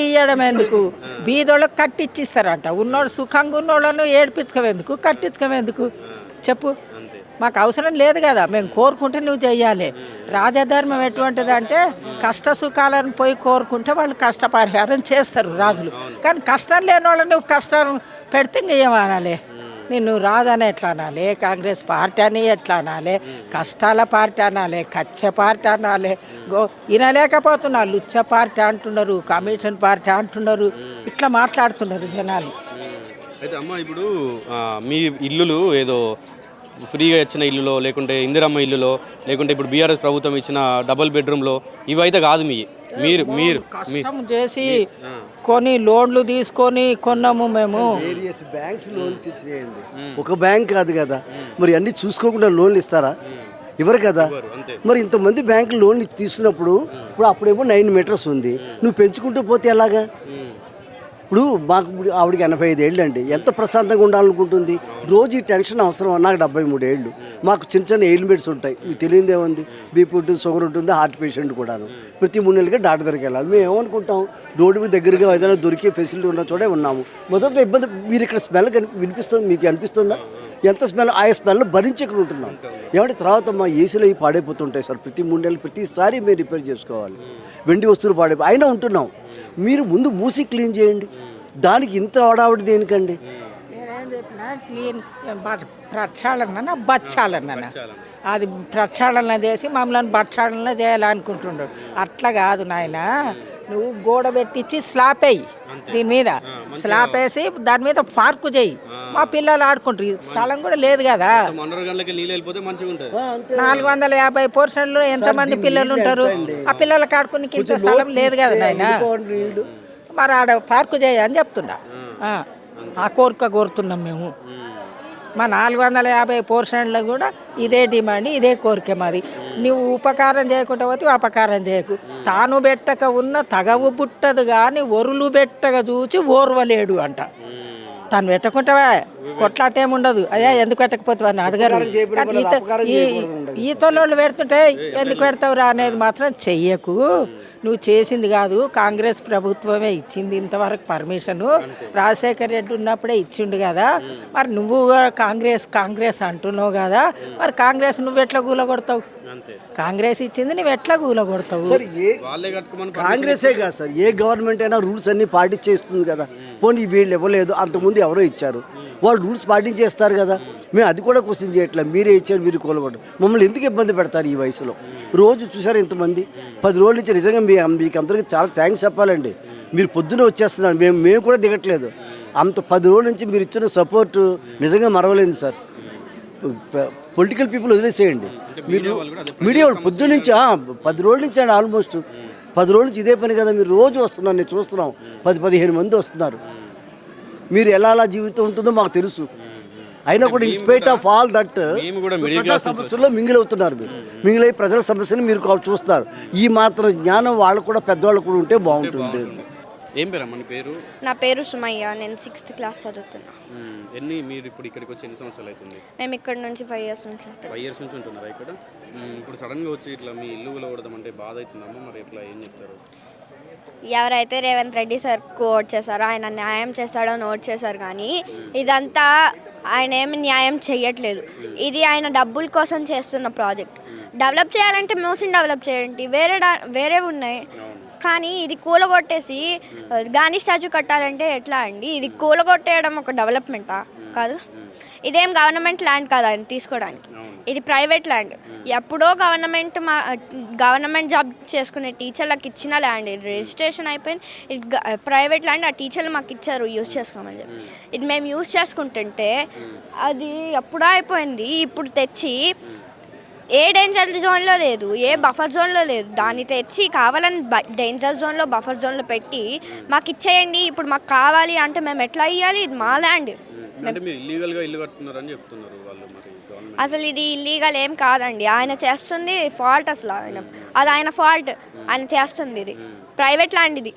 ఇయ్యడం ఎందుకు? బీదోళ్ళకి కట్టిచ్చిస్తారంట. ఉన్నోడు సుఖంగా ఉన్నోళ్ళను ఏడిపించుకోవెందుకు, కట్టించుకోవెందుకు చెప్పు? మాకు అవసరం లేదు కదా, మేము కోరుకుంటే నువ్వు చెయ్యాలి. రాజధర్మం ఎటువంటిది అంటే కష్ట సుఖాలను పోయి కోరుకుంటే వాళ్ళు కష్టపరిహారం చేస్తారు రాజులు. కానీ కష్టం లేని వాళ్ళు నువ్వు కష్టం పెడితే ఇంక ఏమనాలి? నిన్ను రాదని ఎట్లా అనాలి, కాంగ్రెస్ పార్టీ అని ఎట్లా అనాలి, కష్టాల పార్టీ అనాలి, కచ్చ పార్టీ అనాలి, వినలేకపోతున్నారు. లుచ్చ పార్టీ అంటున్నారు, కమిషన్ పార్టీ అంటున్నారు, ఇట్లా మాట్లాడుతున్నారు జనాలు. అయితే అమ్మ ఇప్పుడు మీ ఇల్లులు ఏదో ఫ్రీగా ఇచ్చిన ఇల్లులో, లేకుంటే ఇందిరమ్మ ఇల్లులో, లేకుంటే ఇప్పుడు బీఆర్ఎస్ ప్రభుత్వం ఇచ్చిన డబుల్ బెడ్రూమ్లో ఇవైతే కాదు మీరు కష్టం చేసి కొని లోన్లు తీసుకొని కొన్నాము మేము. వేరియస్ బ్యాంక్స్ లోన్స్ ఇచ్చేయండి, ఒక బ్యాంక్ కాదు కదా, మరి అన్ని చూసుకోకుండా లోన్లు ఇస్తారా? ఇవ్వరు కదా. మరి ఇంతమంది బ్యాంకులు లోన్లు ఇచ్చి తీసుకున్నప్పుడు అప్పుడేమో 9 మీటర్స్ ఉంది, నువ్వు పెంచుకుంటూ పోతే ఎలాగా? ఇప్పుడు మాకు ఆవిడకి 85 ఏళ్ళు అండి, ఎంత ప్రశాంతంగా ఉండాలనుకుంటుంది? రోజు ఈ టెన్షన్ అవసరం. నాకు 73 ఏళ్ళు, మాకు చిన్న చిన్న ఎయిల్మెంట్స్ ఉంటాయి, మీకు తెలియదే ఉంది, బీపీ ఉంటుంది, షుగర్ ఉంటుంది, హార్ట్ పేషెంట్ కూడాను. ప్రతి 3 నెలలకి డాక్టర్ దగ్గరికి వెళ్ళాలి. మేము ఏమనుకుంటాం, రోడ్డు మీద దగ్గరగా ఏదైనా దొరికే ఫెసిలిటీ ఉన్న చోటే ఉన్నాము. మొదట ఇబ్బంది. మీరు ఇక్కడ స్మెల్ వినిపిస్తుంది, మీకు అనిపిస్తుందా? ఎంత స్మెల్, ఆ స్మెల్ భరించి ఇక్కడ ఉంటున్నాం. ఏమంటే తర్వాత మా ఏసీలో ఇవి పాడైపోతుంటాయి సార్. ప్రతి 3 నెలలు ప్రతిసారి మేము రిపేర్ చేసుకోవాలి. వెండి వస్తువులు పాడైపోయి అయినా ఉంటున్నాం. మీరు ముందు మూసి క్లీన్ చేయండి, దానికి ఇంత హడావుడి దేనికండి? నేనేం చెప్పినా క్లీన్ ప్రక్షాళన బచ్చాలన్న, అది ప్రక్షాళన చేసి మమ్మల్ని బచ్చాలన చేయాలనుకుంటున్నాడు. అట్లా కాదు నాయన, నువ్వు గోడ పెట్టించి స్లాబ్ వేయి, దీని మీద స్లాబ్ వేసి దాని మీద పార్కు చేయి, మా పిల్లలు ఆడుకుంటారు. స్థలం కూడా లేదు కదా. 450 పోర్షన్లు ఎంతమంది పిల్లలు ఉంటారు? ఆ పిల్లలకి ఆడుకునే ఇంత స్థలం లేదు కదా నాయన. మరి ఆడ పార్కు చేయి అని చెప్తున్నా. ఆ కోరుతున్నాం మేము. మా 450 పోర్షన్లు కూడా ఇదే డిమాండ్, ఇదే కోరిక మాది. నువ్వు ఉపకారం చేయకుండా పోతే అపకారం చేయకు. తాను పెట్టక ఉన్న తగవు పుట్టదు కానీ ఒరులు పెట్టక చూచి ఓర్వలేడు అంట. తను పెట్టకుంటావా కొట్లాటేముండదు. అయ్యా ఎందుకు పెట్టకపోతావు అని అడగరు. కానీ ఈతోళ్ళు పెడుతుంటే ఎందుకు పెడతావురా అనేది మాత్రం చెయ్యకు. నువ్వు చేసింది కాదు, కాంగ్రెస్ ప్రభుత్వమే ఇచ్చింది ఇంతవరకు పర్మిషను. రాజశేఖర రెడ్డి ఉన్నప్పుడే ఇచ్చిండు కదా. మరి నువ్వు కాంగ్రెస్ అంటున్నావు కదా, మరి కాంగ్రెస్ నువ్వు ఎట్లా కూలగొడతావు? కాంగ్రెస్ ఇచ్చింది నువ్వు ఎట్లా కూలగొడతావు? కాంగ్రెసే కాదు సార్, ఏ గవర్నమెంట్ అయినా రూల్స్ అన్ని పాటించేస్తుంది కదా. పోనీ వీళ్ళు ఇవ్వలేదు, అంతకుముందు ఎవరో ఇచ్చారు, వాళ్ళు రూల్స్ పాటించేస్తారు కదా. మేము అది కూడా క్వశ్చన్ చేయట్లేదు. మీరే ఇచ్చారు, మీరు కూలగొట్టరు. మమ్మల్ని ఎందుకు ఇబ్బంది పెడతారు ఈ వయసులో? రోజు చూసారు ఇంతమంది 10 రోజుల నుంచి. నిజంగా మీకు అందరికీ చాలా థ్యాంక్స్ చెప్పాలండి. మీరు పొద్దున వచ్చేస్తున్నారు, మేము కూడా దిగట్లేదు. అంత 10 రోజుల నుంచి మీరు ఇచ్చిన సపోర్టు నిజంగా మరవలేదు సార్. పొలిటికల్ పీపుల్ వదిలేసేయండి. మీరు మీడియా వాళ్ళు పొద్దున్న నుంచి 10 రోజుల నుంచి అండి, ఆల్మోస్ట్ 10 రోజుల నుంచి ఇదే పని కదా. మీరు రోజు వస్తున్నారు, నేను చూస్తున్నాం 10-15 మంది వస్తున్నారు. మీరు ఎలా జీవితం ఉంటుందో మాకు తెలుసు. అయినా కూడా ఇన్స్పైట్ ఆఫ్ ఆల్ దట్ ప్రజా సమస్యల్లో మింగిల్ అవుతున్నారు. మీరు మింగిల్ అయ్యి ప్రజల సమస్యను మీరు చూస్తారు. ఈ మాత్రం జ్ఞానం వాళ్ళు కూడా, పెద్దవాళ్ళు కూడా ఉంటే బాగుంటుంది. ఏం పేరమ్మా నీ పేరు? నా పేరు సుమయ్య, నేను 6th క్లాస్ చదువుతున్నా. మీరు ఇప్పుడు ఇక్కడికి వచ్చి ఎన్ని సంవత్సరాలు అవుతుంది? మేము ఇక్కడ నుంచి 5 years నుంచి 5 years నుంచి ఉంటున్నారా ఇక్కడ? ఇప్పుడు సడన్గా వచ్చి ఇట్లా మీ ఇల్లు కూలగొడదాం అంటే బాధ అవుతుందమ్మా, మరి ఎట్లా ఏం చెప్తారు? ఎవరైతే రేవంత్ రెడ్డి సార్ ఓట్ చేశారో ఆయన న్యాయం చేస్తాడో ఓట్ చేశారు, కానీ ఇదంతా ఆయన ఏమి న్యాయం చేయట్లేదు. ఇది ఆయన డబ్బుల కోసం చేస్తున్న ప్రాజెక్ట్. డెవలప్ చేయాలంటే మూసిని డెవలప్ చేయండి, వేరే ఉన్నాయి. కానీ ఇది కూలగొట్టేసి గాంధీ స్టాచ్యూ కట్టాలంటే ఎట్లా అండి? ఇది కూలగొట్టేయడం ఒక డెవలప్మెంటా? కాదు. ఇదేం గవర్నమెంట్ ల్యాండ్ కాదు ఆయన తీసుకోవడానికి, ఇది ప్రైవేట్ ల్యాండ్. ఎప్పుడో గవర్నమెంట్ జాబ్ చేసుకునే టీచర్లకు ఇచ్చిన ల్యాండ్. ఇది రిజిస్ట్రేషన్ అయిపోయింది, ఇది ప్రైవేట్ ల్యాండ్. ఆ టీచర్లు మాకు ఇచ్చారు యూజ్ చేసుకోమని చెప్పి. ఇది మేము యూజ్ చేసుకుంటుంటే అది ఎప్పుడో అయిపోయింది. ఇప్పుడు తెచ్చి ఏ డేంజర్ జోన్లో లేదు, ఏ బఫర్ జోన్లో లేదు, దాన్ని తెచ్చి కావాలని డేంజర్ జోన్లో, బఫర్ జోన్లో పెట్టి మాకు ఇచ్చేయండి, ఇప్పుడు మాకు కావాలి అంటే మేము ఎట్లా ఇవ్వాలి? ఇది మా ల్యాండ్. అసలు ఇది ఇల్లీగల్ ఏం కాదండి, ఆయన చేస్తుంది ఫాల్ట్. అసలు అది ఆయన ఫాల్ట్, ఆయన చేస్తుంది. ఇది ప్రైవేట్ ల్యాండ్. ఇది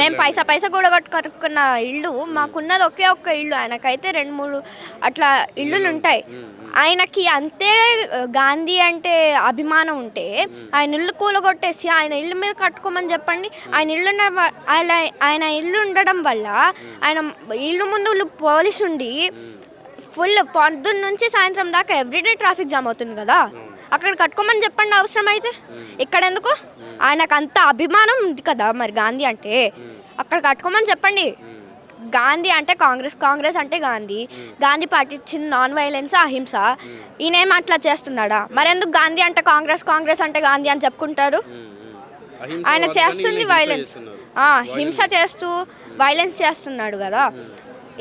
మేము పైసా కూడా కట్టుకున్న ఇల్లు. మాకున్నది ఒకే ఒక్క ఇల్లు, ఆయనకైతే 2-3 అట్లా ఇల్లులు ఉంటాయి. ఆయనకి అంతే గాంధీ అంటే అభిమానం ఉంటే ఆయన ఇల్లు కూలగొట్టేసి ఆయన ఇల్లు మీద కట్టుకోమని చెప్పండి. ఆయన ఇల్లు ఉండడం వల్ల ఆయన ఇల్లు ముందు పోలీసు ఉండి ఫుల్ పొద్దున్న నుంచి సాయంత్రం దాకా ఎవ్రీడే ట్రాఫిక్ జామ్ అవుతుంది కదా. అక్కడ కట్టుకోమని చెప్పండి అవసరం అయితే. ఇక్కడ ఎందుకు? ఆయనకు అంత అభిమానం ఉంది కదా మరి గాంధీ అంటే, అక్కడ కట్టుకోమని చెప్పండి. గాంధీ అంటే కాంగ్రెస్, కాంగ్రెస్ అంటే గాంధీ, గాంధీ పాటించిన నాన్ వైలెన్స్, అహింస. ఈయనేం అట్లా చేస్తున్నాడా? మరెందుకు గాంధీ అంటే కాంగ్రెస్, కాంగ్రెస్ అంటే గాంధీ అని చెప్పుకుంటారు? ఆయన చేస్తుంది వైలెన్స్, హింస చేస్తూ వైలెన్స్ చేస్తున్నాడు కదా.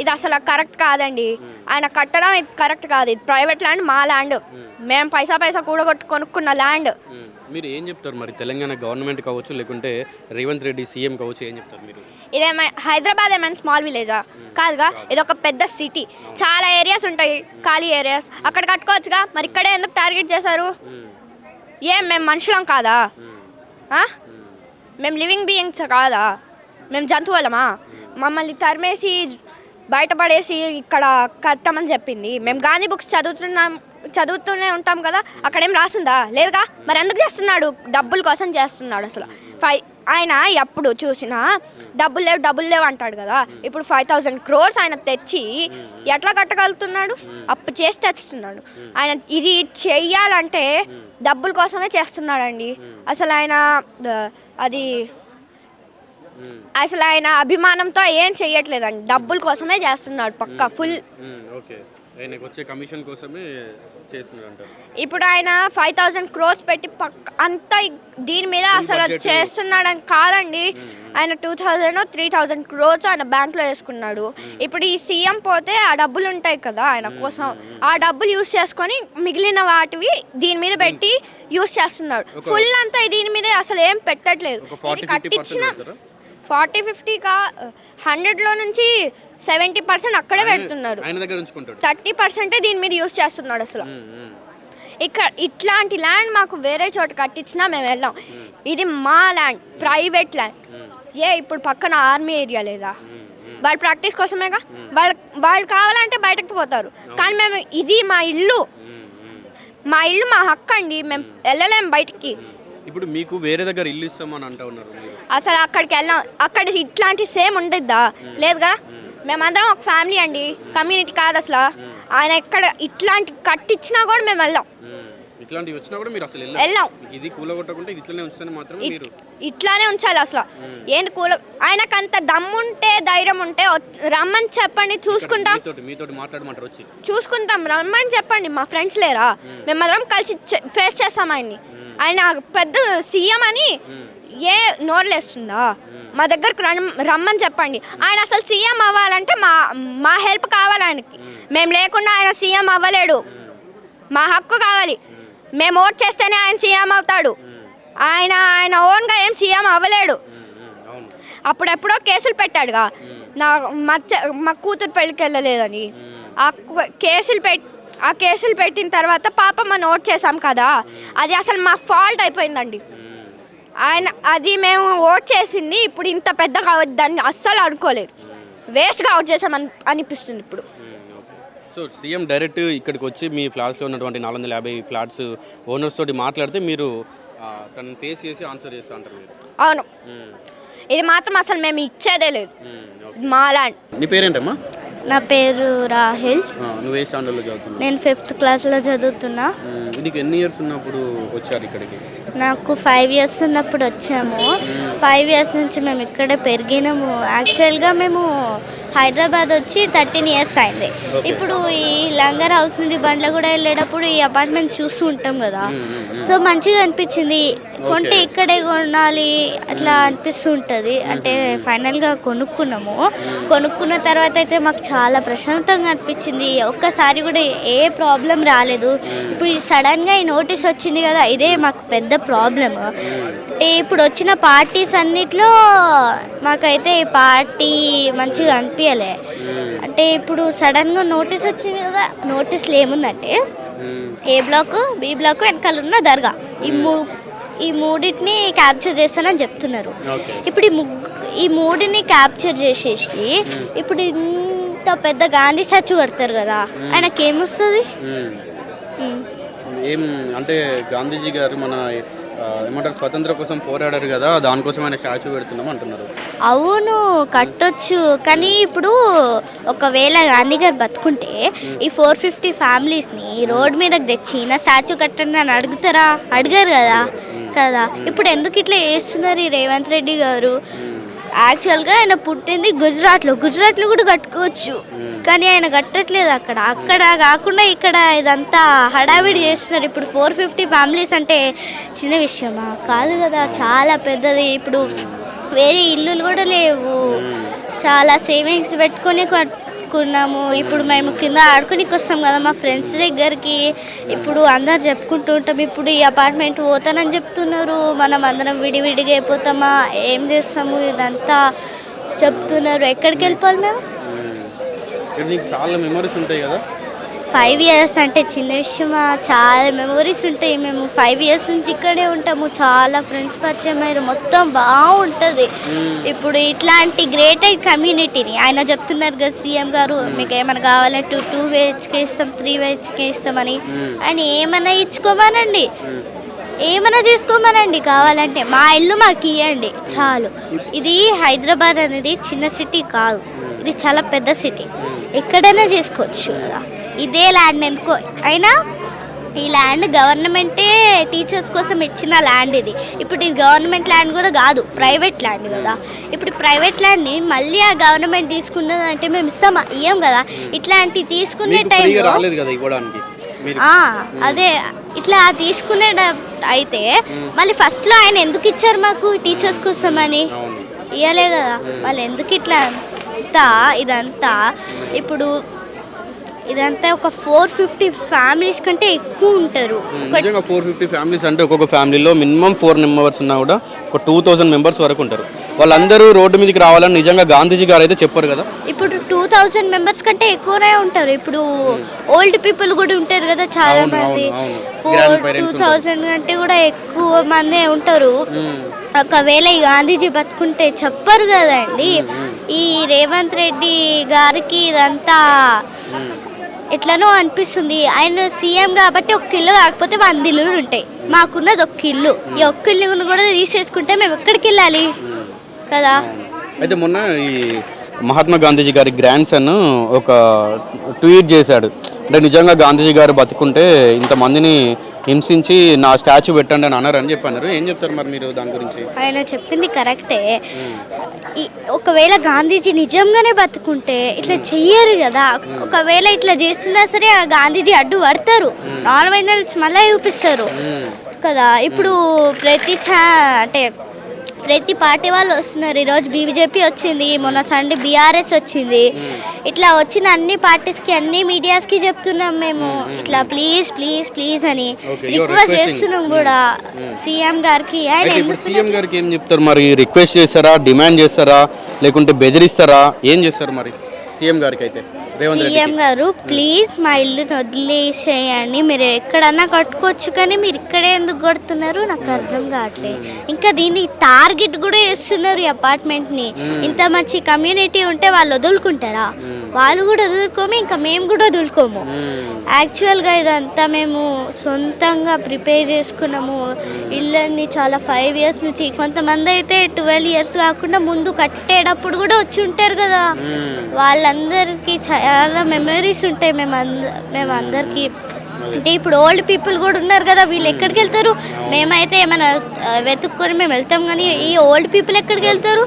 ఇది అసలు కరెక్ట్ కాదండి. ఆయన కట్టడం ఇది కరెక్ట్ కాదు. ఇది ప్రైవేట్ ల్యాండ్, మా ల్యాండ్, మేము పైసా కూడగొట్టు కొనుక్కున్న ల్యాండ్. మీరు ఏం చెప్తారు మరి? తెలంగాణ గవర్నమెంట్ కావచ్చు, లేకుంటే రేవంత్ రెడ్డి సీఎం కావచ్చు, ఏం చెప్తారు మీరు? ఇదేమై హైదరాబాద్ ఏమైనా స్మాల్ విలేజా? కాదుగా, ఇది ఒక పెద్ద సిటీ, చాలా ఏరియాస్ ఉంటాయి, ఖాళీ ఏరియాస్, అక్కడ కట్టుకోవచ్చుగా. మరి ఇక్కడే ఎందుకు టార్గెట్ చేశారు? ఏం మేము మనుషులం కాదా? మేము లివింగ్ బీయింగ్స్ కాదా? మేము జంతువులమా? మమ్మల్ని తరిమేసి బయటపడేసి ఇక్కడ కట్టమని చెప్పింది. మేము గాంధీ బుక్స్ చదువుతూనే ఉంటాం కదా, అక్కడేం రాసుందా? లేదుగా. మరి ఎందుకు చేస్తున్నాడు? డబ్బుల కోసం చేస్తున్నాడు. అసలు ఆయన ఎప్పుడు చూసినా డబ్బులు లేవు అంటాడు కదా. ఇప్పుడు 5,000 crores ఆయన తెచ్చి ఎట్లా కట్టగలుగుతున్నాడు? అప్పు చేసి తెచ్చుతున్నాడు. ఆయన ఇది చెయ్యాలంటే డబ్బుల కోసమే చేస్తున్నాడండి. అసలు ఆయన అభిమానంతో ఏం చెయ్యట్లేదండి, డబ్బుల కోసమే చేస్తున్నాడు పక్కా ఫుల్. ఇప్పుడు ఆయన 5,000 crores పెట్టి అంతా దీని మీద అసలు చేస్తున్నాడని కాదండి. ఆయన 2,000 3,000 crores ఆయన బ్యాంక్లో వేసుకున్నాడు. ఇప్పుడు ఈ సీఎం పోతే ఆ డబ్బులు ఉంటాయి కదా ఆయన కోసం, ఆ డబ్బులు యూజ్ చేసుకొని మిగిలిన వాటివి దీని మీద పెట్టి యూజ్ చేస్తున్నాడు. ఫుల్ అంతా దీని మీద అసలు ఏం పెట్టట్లేదు. ఇది కట్టించిన 40-50 100లో నుంచి 70% అక్కడే పెడుతున్నాడు. 30% దీని మీద యూజ్ చేస్తున్నాడు. అసలు ఇక్కడ ఇట్లాంటి ల్యాండ్ మాకు వేరే చోట కట్టించినా మేము వెళ్ళాం. ఇది మా ల్యాండ్, ప్రైవేట్ ల్యాండ్. ఇప్పుడు పక్కన ఆర్మీ ఏరియా లేదా? వాళ్ళు ప్రాక్టీస్ కోసమేగా, వాళ్ళు కావాలంటే బయటకు పోతారు. కానీ మేము ఇది మా ఇల్లు మా హక్కు అండి, మేము వెళ్ళలేము బయటికి. ఇప్పుడు మీకు వేరే దగ్గర ఇల్లు ఇస్తామని అంటూ ఉన్నారు. అసలు అక్కడికి వెళ్ళాం, అక్కడ ఇట్లాంటి సేమ్ ఉండద్దా? లేదుగా. మేమందరం ఒక ఫ్యామిలీ అండి, కమ్యూనిటీ కాదు అసలు. ఆయన ఎక్కడ ఇట్లాంటి కట్టించినా కూడా మేము వెళ్ళాం. ఇట్లాంటివి వచ్చినా కూడా మీరు అసలు వెళ్ళాం. ఇది కూలగొట్టకుంటే ఇట్లానే ఉంచాలి మాత్రమే మీరు. ఇట్లానే ఉంచాలి అసలు. ఏంటి ఆయనకు అంత దమ్ముంటే ధైర్యం ఉంటే రమ్మని చెప్పండి, చూసుకుంటాం. మీతోటి మాట్లాడమంటారు వచ్చి చూసుకుంటాం, రమ్మని చెప్పండి. మా ఫ్రెండ్స్ లేరా? మేమందరం కలిసి ఫేస్ చేస్తాం ఆయన్ని. ఆయన పెద్ద సీఎం అని ఏ నోరులేస్తుందా? మా దగ్గరకు రమ్మని చెప్పండి. ఆయన అసలు సీఎం అవ్వాలంటే మా హెల్ప్ కావాలి ఆయనకి. మేము లేకుండా ఆయన సీఎం అవ్వలేడు. మా హక్కు కావాలి. మేము ఓట్ చేస్తేనే ఆయన సీఎం అవుతాడు. ఆయన ఓన్గా ఏం సీఎం అవ్వలేడు. అప్పుడెప్పుడో కేసులు పెట్టాడుగా, మా కూతురు పెళ్ళికి వెళ్ళలేదని. ఆ కేసులు పెట్టిన తర్వాత పాపం మనం ఓట్ చేసాం కదా, అది అసలు మా ఫాల్ట్ అయిపోయిందండి. అది మేము ఓట్ చేసింది ఇప్పుడు ఇంత పెద్దగా అవద్దని అస్సలు అనుకోలేదు. వేస్ట్గా అవుట్ చేసామని అనిపిస్తుంది ఇప్పుడు. సో సీఎం డైరెక్ట్ ఇక్కడికి వచ్చి మీ ఫ్లాట్స్లో ఉన్నటువంటి 450 ఫ్లాట్స్ ఓనర్స్ తోటి మాట్లాడితే మీరు తనని ఫేస్ చేసి ఆన్సర్ చేస్తా అంటారు మీరు? అవును, ఇది మాత్రం అసలు మేము ఇచ్చేదే లేదు. మా ల్యాండ్. నీ పేరేంటమ్మా? నా పేరు రాహిల్. నువ్వు ఏ స్టాండర్డ్లో చదువుతున్నావు? నేను 5th క్లాస్లో చదువుతున్నా. నీకు ఎన్ని ఇయర్స్ ఉన్నప్పుడు వచ్చారు ఇక్కడికి? నాకు 5 years ఉన్నప్పుడు వచ్చాము. 5 years నుంచి మేము ఇక్కడే పెరిగినాము. యాక్చువల్గా మేము హైదరాబాద్ వచ్చి 13 years అయింది. ఇప్పుడు ఈ లంగర్ హౌస్ నుండి బండ్ల కూడా వెళ్ళేటప్పుడు ఈ అపార్ట్మెంట్ చూస్తూ ఉంటాం కదా, సో మంచిగా అనిపించింది. కొంటే ఇక్కడే కొనాలి అట్లా అనిపిస్తూ ఉంటుంది. అంటే ఫైనల్గా కొనుక్కున్న తర్వాత అయితే మాకు చాలా ప్రశాంతంగా అనిపించింది. ఒక్కసారి కూడా ఏ ప్రాబ్లం రాలేదు. ఇప్పుడు సడన్గా ఈ నోటీస్ వచ్చింది కదా, ఇదే మాకు పెద్ద ప్రాబ్లమ్. ఇప్పుడు వచ్చిన పార్టీస్ అన్నిట్లో మాకైతే ఈ పార్టీ మంచిగా అనిపించలే. అంటే ఇప్పుడు సడన్గా నోటీస్ వచ్చింది కదా, నోటీస్లో ఏముందంటే ఏ బ్లాక్, బి బ్లాక్, వెనకాల ఉన్న దర్గా, ఈ మూడింటిని క్యాప్చర్ చేస్తానని చెప్తున్నారు. ఇప్పుడు ఈ మూడిని క్యాప్చర్ చేసేసి ఇప్పుడు ఇంత పెద్ద గాంధీ స్టాచ్యూ కడతారు కదా, ఆయనకి ఏమొస్తుంది? ఏం అంటే గాంధీజీ గారు మన ఏమంటారు స్వతంత్ర కోసం పోరాడారు కదా, దానికోసం ఆయన స్టాచ్యూ పెడుతున్నాం అంటున్నారు. అవును, కట్టొచ్చు. కానీ ఇప్పుడు ఒకవేళ గాంధీ గారు బతుకుంటే ఈ 450 ఫ్యామిలీస్ని రోడ్ మీదకి తెచ్చి నా స్టాచ్యూ కట్టండి అని అడిగారు కదా. ఇప్పుడు ఎందుకు ఇట్లా చేస్తున్నారు ఈ రేవంత్ రెడ్డి గారు? యాక్చువల్గా ఆయన పుట్టింది గుజరాత్లో కూడా కట్టుకోవచ్చు, కానీ ఆయన కట్టట్లేదు. అక్కడ కాకుండా ఇక్కడ ఇదంతా హడావిడి చేస్తున్నారు. ఇప్పుడు 450 ఫ్యామిలీస్ అంటే చిన్న విషయమా? కాదు కదా, చాలా పెద్దది. ఇప్పుడు వేరే ఇల్లులు కూడా లేవు, చాలా సేవింగ్స్ పెట్టుకొని కట్టుకున్నాము. ఇప్పుడు మేము కింద ఆడుకోనికి వస్తాం కదా మా ఫ్రెండ్స్ దగ్గరికి. ఇప్పుడు అందరు చెప్పుకుంటూ ఉంటాం, ఇప్పుడు ఈ అపార్ట్మెంట్ పోతానని చెప్తున్నారు, మనం అందరం విడివిడిగా అయిపోతామా, ఏం చేస్తాము, ఇదంతా చెప్తున్నారు. ఎక్కడికి వెళ్ళిపోవాలి మేము? నీకు చాలా మెమరీస్ ఉంటాయి కదా. 5 years అంటే చిన్న విషయమా? చాలా మెమరీస్ ఉంటాయి. మేము 5 years నుంచి ఇక్కడే ఉంటాము, చాలా ఫ్రెండ్స్ పరిచయం అయ్యారు, మొత్తం బాగుంటుంది. ఇప్పుడు ఇట్లాంటి గ్రేటెడ్ కమ్యూనిటీని ఆయన చెప్తున్నారు కదా సీఎం గారు, మీకు ఏమైనా కావాలంటే 2 BHK ఇస్తాం, 3 BHK ఇస్తామని. ఆయన ఏమైనా ఇచ్చుకోమనండి, ఏమైనా చేసుకోమనండి, కావాలంటే మా ఇల్లు మాకు ఇవ్వండి చాలు. ఇది హైదరాబాద్ అనేది చిన్న సిటీ కాదు, ఇది చాలా పెద్ద సిటీ, ఎక్కడైనా చేసుకోవచ్చు కదా. ఇదే ల్యాండ్ ఎందుకో అయినా ఈ ల్యాండ్ గవర్నమెంటే టీచర్స్ కోసం ఇచ్చిన ల్యాండ్ ఇది. ఇప్పుడు ఇది గవర్నమెంట్ ల్యాండ్ కూడా కాదు, ప్రైవేట్ ల్యాండ్ కదా. ఇప్పుడు ప్రైవేట్ ల్యాండ్ని మళ్ళీ ఆ గవర్నమెంట్ తీసుకున్నదంటే మేము ఇయ్యం కదా. ఇట్లాంటివి తీసుకునే టైంలో అదే ఇట్లా తీసుకునే అయితే మళ్ళీ ఫస్ట్లో ఆయన ఎందుకు ఇచ్చారు మాకు టీచర్స్ కోసం అని? ఇవ్వలే కదా. వాళ్ళు ఎందుకు ఇట్లా ఇదంతా ఇప్పుడు ఇదంతా ఒక 450 ఫ్యామిలీస్ కంటే ఎక్కువ ఉంటారు. 450 ఫ్యామిలీస్ అంటే ఒక్కొక్క ఫ్యామిలీలో మినిమం 4 మెంబర్స్ ఉన్నా కూడా ఒక 2000 మెంబర్స్ వరకు ఉంటారు. వాళ్ళందరూ రోడ్డు మీదకి రావాలని నిజంగా గాంధీజీ గారు అయితే చెప్పారు కదా. ఇప్పుడు 2000 మెంబర్స్ కంటే ఎక్కువనే ఉంటారు. ఇప్పుడు ఓల్డ్ పీపుల్ కూడా ఉంటారు కదా చాలా మంది, 2000 కంటే కూడా ఎక్కువ మందే ఉంటారు. ఒకవేళ ఈ గాంధీజీ బతుకుంటే చెప్పరు కదండి. ఈ రేవంత్ రెడ్డి గారికి ఇదంతా ఎట్లనో అనిపిస్తుంది. ఆయన సీఎం కాబట్టి ఒక ఇల్లు కాకపోతే 100 ఇల్లులు ఉంటాయి, మాకున్నది ఒక ఇల్లు. ఈ ఒక్క ఇల్లును కూడా తీసేసుకుంటే మేము ఎక్కడికి వెళ్ళాలి కదా. అయితే మొన్న ఈ మహాత్మా గాంధీజీ గారి గ్రాండ్ సన్ ఒక ట్వీట్ చేశాడు, అంటే నిజంగా గాంధీజీ గారు బతుకుంటే ఇంతమందిని హింసించి నా స్టాచ్యూ పెట్టండి అని అన్నారని చెప్పన్నారు. ఏం చెప్తారు మరి మీరు దాని గురించి? ఆయన చెప్పింది కరెక్టే. ఒకవేళ గాంధీజీ నిజంగానే బతుకుంటే ఇట్లా చెయ్యరు కదా. ఒకవేళ ఇట్లా చేస్తున్నా సరే ఆ గాంధీజీ అడ్డు పడతారు, నార్మల్ మళ్ళీ చూపిస్తారు కదా. ఇప్పుడు అంటే ప్రతి పార్టీ వాళ్ళు వస్తున్నారు. ఈరోజు బీజేపీ వచ్చింది, మొన్న సండే బీఆర్ఎస్ వచ్చింది. ఇట్లా వచ్చిన అన్ని పార్టీస్కి అన్ని మీడియాస్కి చెప్తున్నాం మేము, ఇట్లా ప్లీజ్ ప్లీజ్ ప్లీజ్ అని రిక్వెస్ట్ చేస్తున్నాం కూడా సీఎం గారికి. ఆయన సీఎం గారికి ఏం చెప్తారు మరి? రిక్వెస్ట్ చేస్తారా, డిమాండ్ చేస్తారా, లేకుంటే బెదిరిస్తారా, ఏం చేస్తారు మరి సీఎం గారికి? అయితే సీఎం గారు ప్లీజ్ మా ఇల్లుని వదిలేసేయండి, మీరు ఎక్కడన్నా కట్టుకోవచ్చు, కానీ మీరు ఇక్కడే ఎందుకు కొడుతున్నారు నాకు అర్థం కావట్లేదు. ఇంకా దీన్ని టార్గెట్ కూడా చేస్తున్నారు ఈ అపార్ట్మెంట్ని. ఇంత మంచి కమ్యూనిటీ ఉంటే వాళ్ళు వదులుకుంటారా? వాళ్ళు కూడా వదులుకోము, ఇంకా మేము కూడా వదులుకోము. యాక్చువల్గా ఇదంతా మేము సొంతంగా ప్రిపేర్ చేసుకున్నాము ఇళ్ళని చాలా 5 years నుంచి. కొంతమంది అయితే 12 years కాకుండా ముందు కట్టేటప్పుడు కూడా వచ్చి ఉంటారు కదా. వాళ్ళందరికీ చాలా మెమరీస్ ఉంటాయి మేమందరికీ. అంటే ఇప్పుడు ఓల్డ్ పీపుల్ కూడా ఉన్నారు కదా, వీళ్ళు ఎక్కడికి వెళ్తారు? మేమైతే ఏమైనా వెతుక్కొని మేము వెళ్తాం, కానీ ఈ ఓల్డ్ పీపుల్ ఎక్కడికి వెళ్తారు?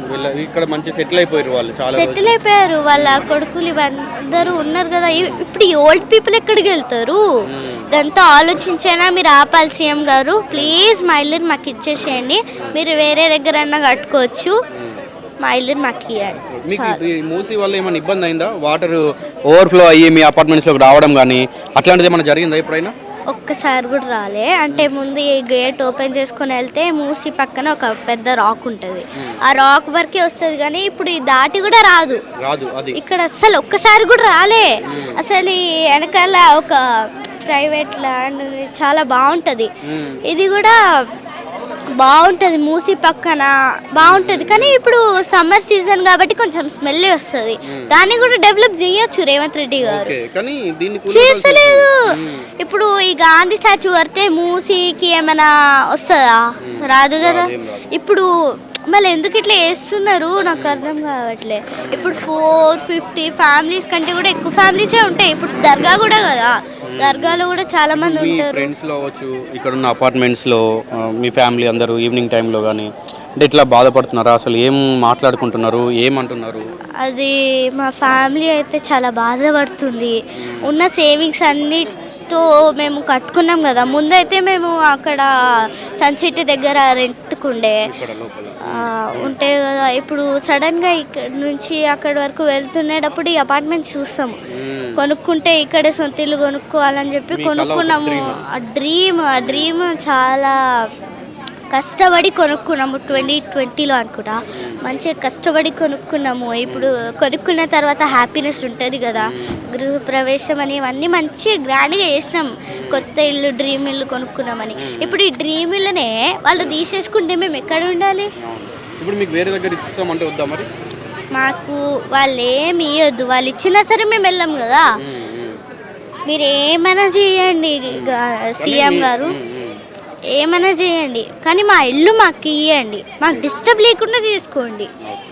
ఇక్కడ మంచి సెటిల్ అయిపోయారు, వాళ్ళు సెటిల్ అయిపోయారు, వాళ్ళ కొడుకులు ఇవందరూ ఉన్నారు కదా. ఇప్పుడు ఈ ఓల్డ్ పీపుల్ ఎక్కడికి వెళ్తారు? ఇదంతా ఆలోచించైనా మీరు ఆపాలి సీఎం గారు. ప్లీజ్ మా ఇల్లుని మాకు ఇచ్చేసేయండి, మీరు వేరే దగ్గర కట్టుకోవచ్చు, మా ఇల్లుని మాకు ఇవ్వండి. మూసి వల్ల ఏమైనా ఇబ్బంది అయిందా? వాటర్ ఓవర్ఫ్లో అయ్యి మీ అపార్ట్మెంట్స్లోకి రావడం కానీ అట్లాంటిది ఏమైనా జరిగిందా ఎప్పుడైనా? ఒక్కసారి కూడా రాలే. అంటే ముందు ఈ గేట్ ఓపెన్ చేసుకొని వెళ్తే మూసి పక్కన ఒక పెద్ద రాక్ ఉంటుంది, ఆ రాక్ వరకే వస్తుంది, కానీ ఇప్పుడు ఈ దాటి కూడా రాదు. ఇక్కడ అసలు ఒక్కసారి కూడా రాలే. అసలు ఈ వెనకాల ఒక ప్రైవేట్ ల్యాండ్ చాలా బాగుంటుంది, ఇది కూడా బాగుంటుంది, మూసి పక్కన బాగుంటుంది. కానీ ఇప్పుడు సమ్మర్ సీజన్ కాబట్టి కొంచెం స్మెల్ వస్తుంది, దాన్ని కూడా డెవలప్ చేయొచ్చు రేవంత్ రెడ్డి గారు, చేస్తలేదు. ఇప్పుడు ఈ గాంధీ స్టాచ్యూ వస్తే మూసీకి ఏమైనా వస్తుందా? రాదు కదా. ఇప్పుడు మళ్ళీ ఎందుకు ఇట్లా చేస్తున్నారు నాకు అర్థం కావట్లే. ఇప్పుడు 450 ఫ్యామిలీస్ కంటే కూడా ఎక్కువ ఫ్యామిలీసే ఉంటాయి. ఇప్పుడు దర్గా కూడా కదా, దర్గాలో కూడా చాలా మంది ఉంటారు. ఫ్రెండ్స్లో అవ్వచ్చు, ఇక్కడ ఉన్న అపార్ట్మెంట్స్లో మీ ఫ్యామిలీ అందరూ ఈవినింగ్ టైంలో కానీ అంటే ఇట్లా బాధపడుతున్నారా? అసలు ఏం మాట్లాడుకుంటున్నారు, ఏమంటున్నారు? అది మా ఫ్యామిలీ అయితే చాలా బాధపడుతుంది. ఉన్న సేవింగ్స్ అన్నిటితో మేము కట్టుకున్నాం కదా. ముందైతే మేము అక్కడ సన్ సిటీ దగ్గర రెంట్కుండే ఉంటే కదా. ఇప్పుడు సడన్గా ఇక్కడ నుంచి అక్కడి వరకు వెళ్తున్నప్పుడు ఈ అపార్ట్మెంట్స్ చూస్తాము. కొనుక్కుంటే ఇక్కడే సొంత ఇల్లు కొనుక్కోవాలని చెప్పి కొనుక్కున్నాము. ఆ డ్రీమ్ చాలా కష్టపడి కొనుక్కున్నాము. 2020లో అనుకుంటా మంచిగా కష్టపడి కొనుక్కున్నాము. ఇప్పుడు కొనుక్కున్న తర్వాత హ్యాపీనెస్ ఉంటుంది కదా. గృహప్రవేశం అని ఇవన్నీ మంచి గ్రాండ్గా చేసినాం. కొత్త ఇల్లు, డ్రీమ్ ఇల్లు కొనుక్కున్నామని. ఇప్పుడు ఈ డ్రీమ్ ఇల్లునే వాళ్ళు తీసేసుకుంటే మేము ఎక్కడ ఉండాలి? ఇప్పుడు మీకు వేరే దగ్గర ఇస్తామంటే వద్దా మరి? మాకు వాళ్ళు ఏమి ఇవ్వద్దు. వాళ్ళు ఇచ్చినా సరే మేము వెళ్ళాం కదా. మీరు ఏమైనా చేయండి సీఎం గారు, ఏమైనా చేయండి, కానీ మా ఇల్లు మాకు ఇవ్వండి. మాకు డిస్టర్బ్ లేకుండా చేసుకోండి.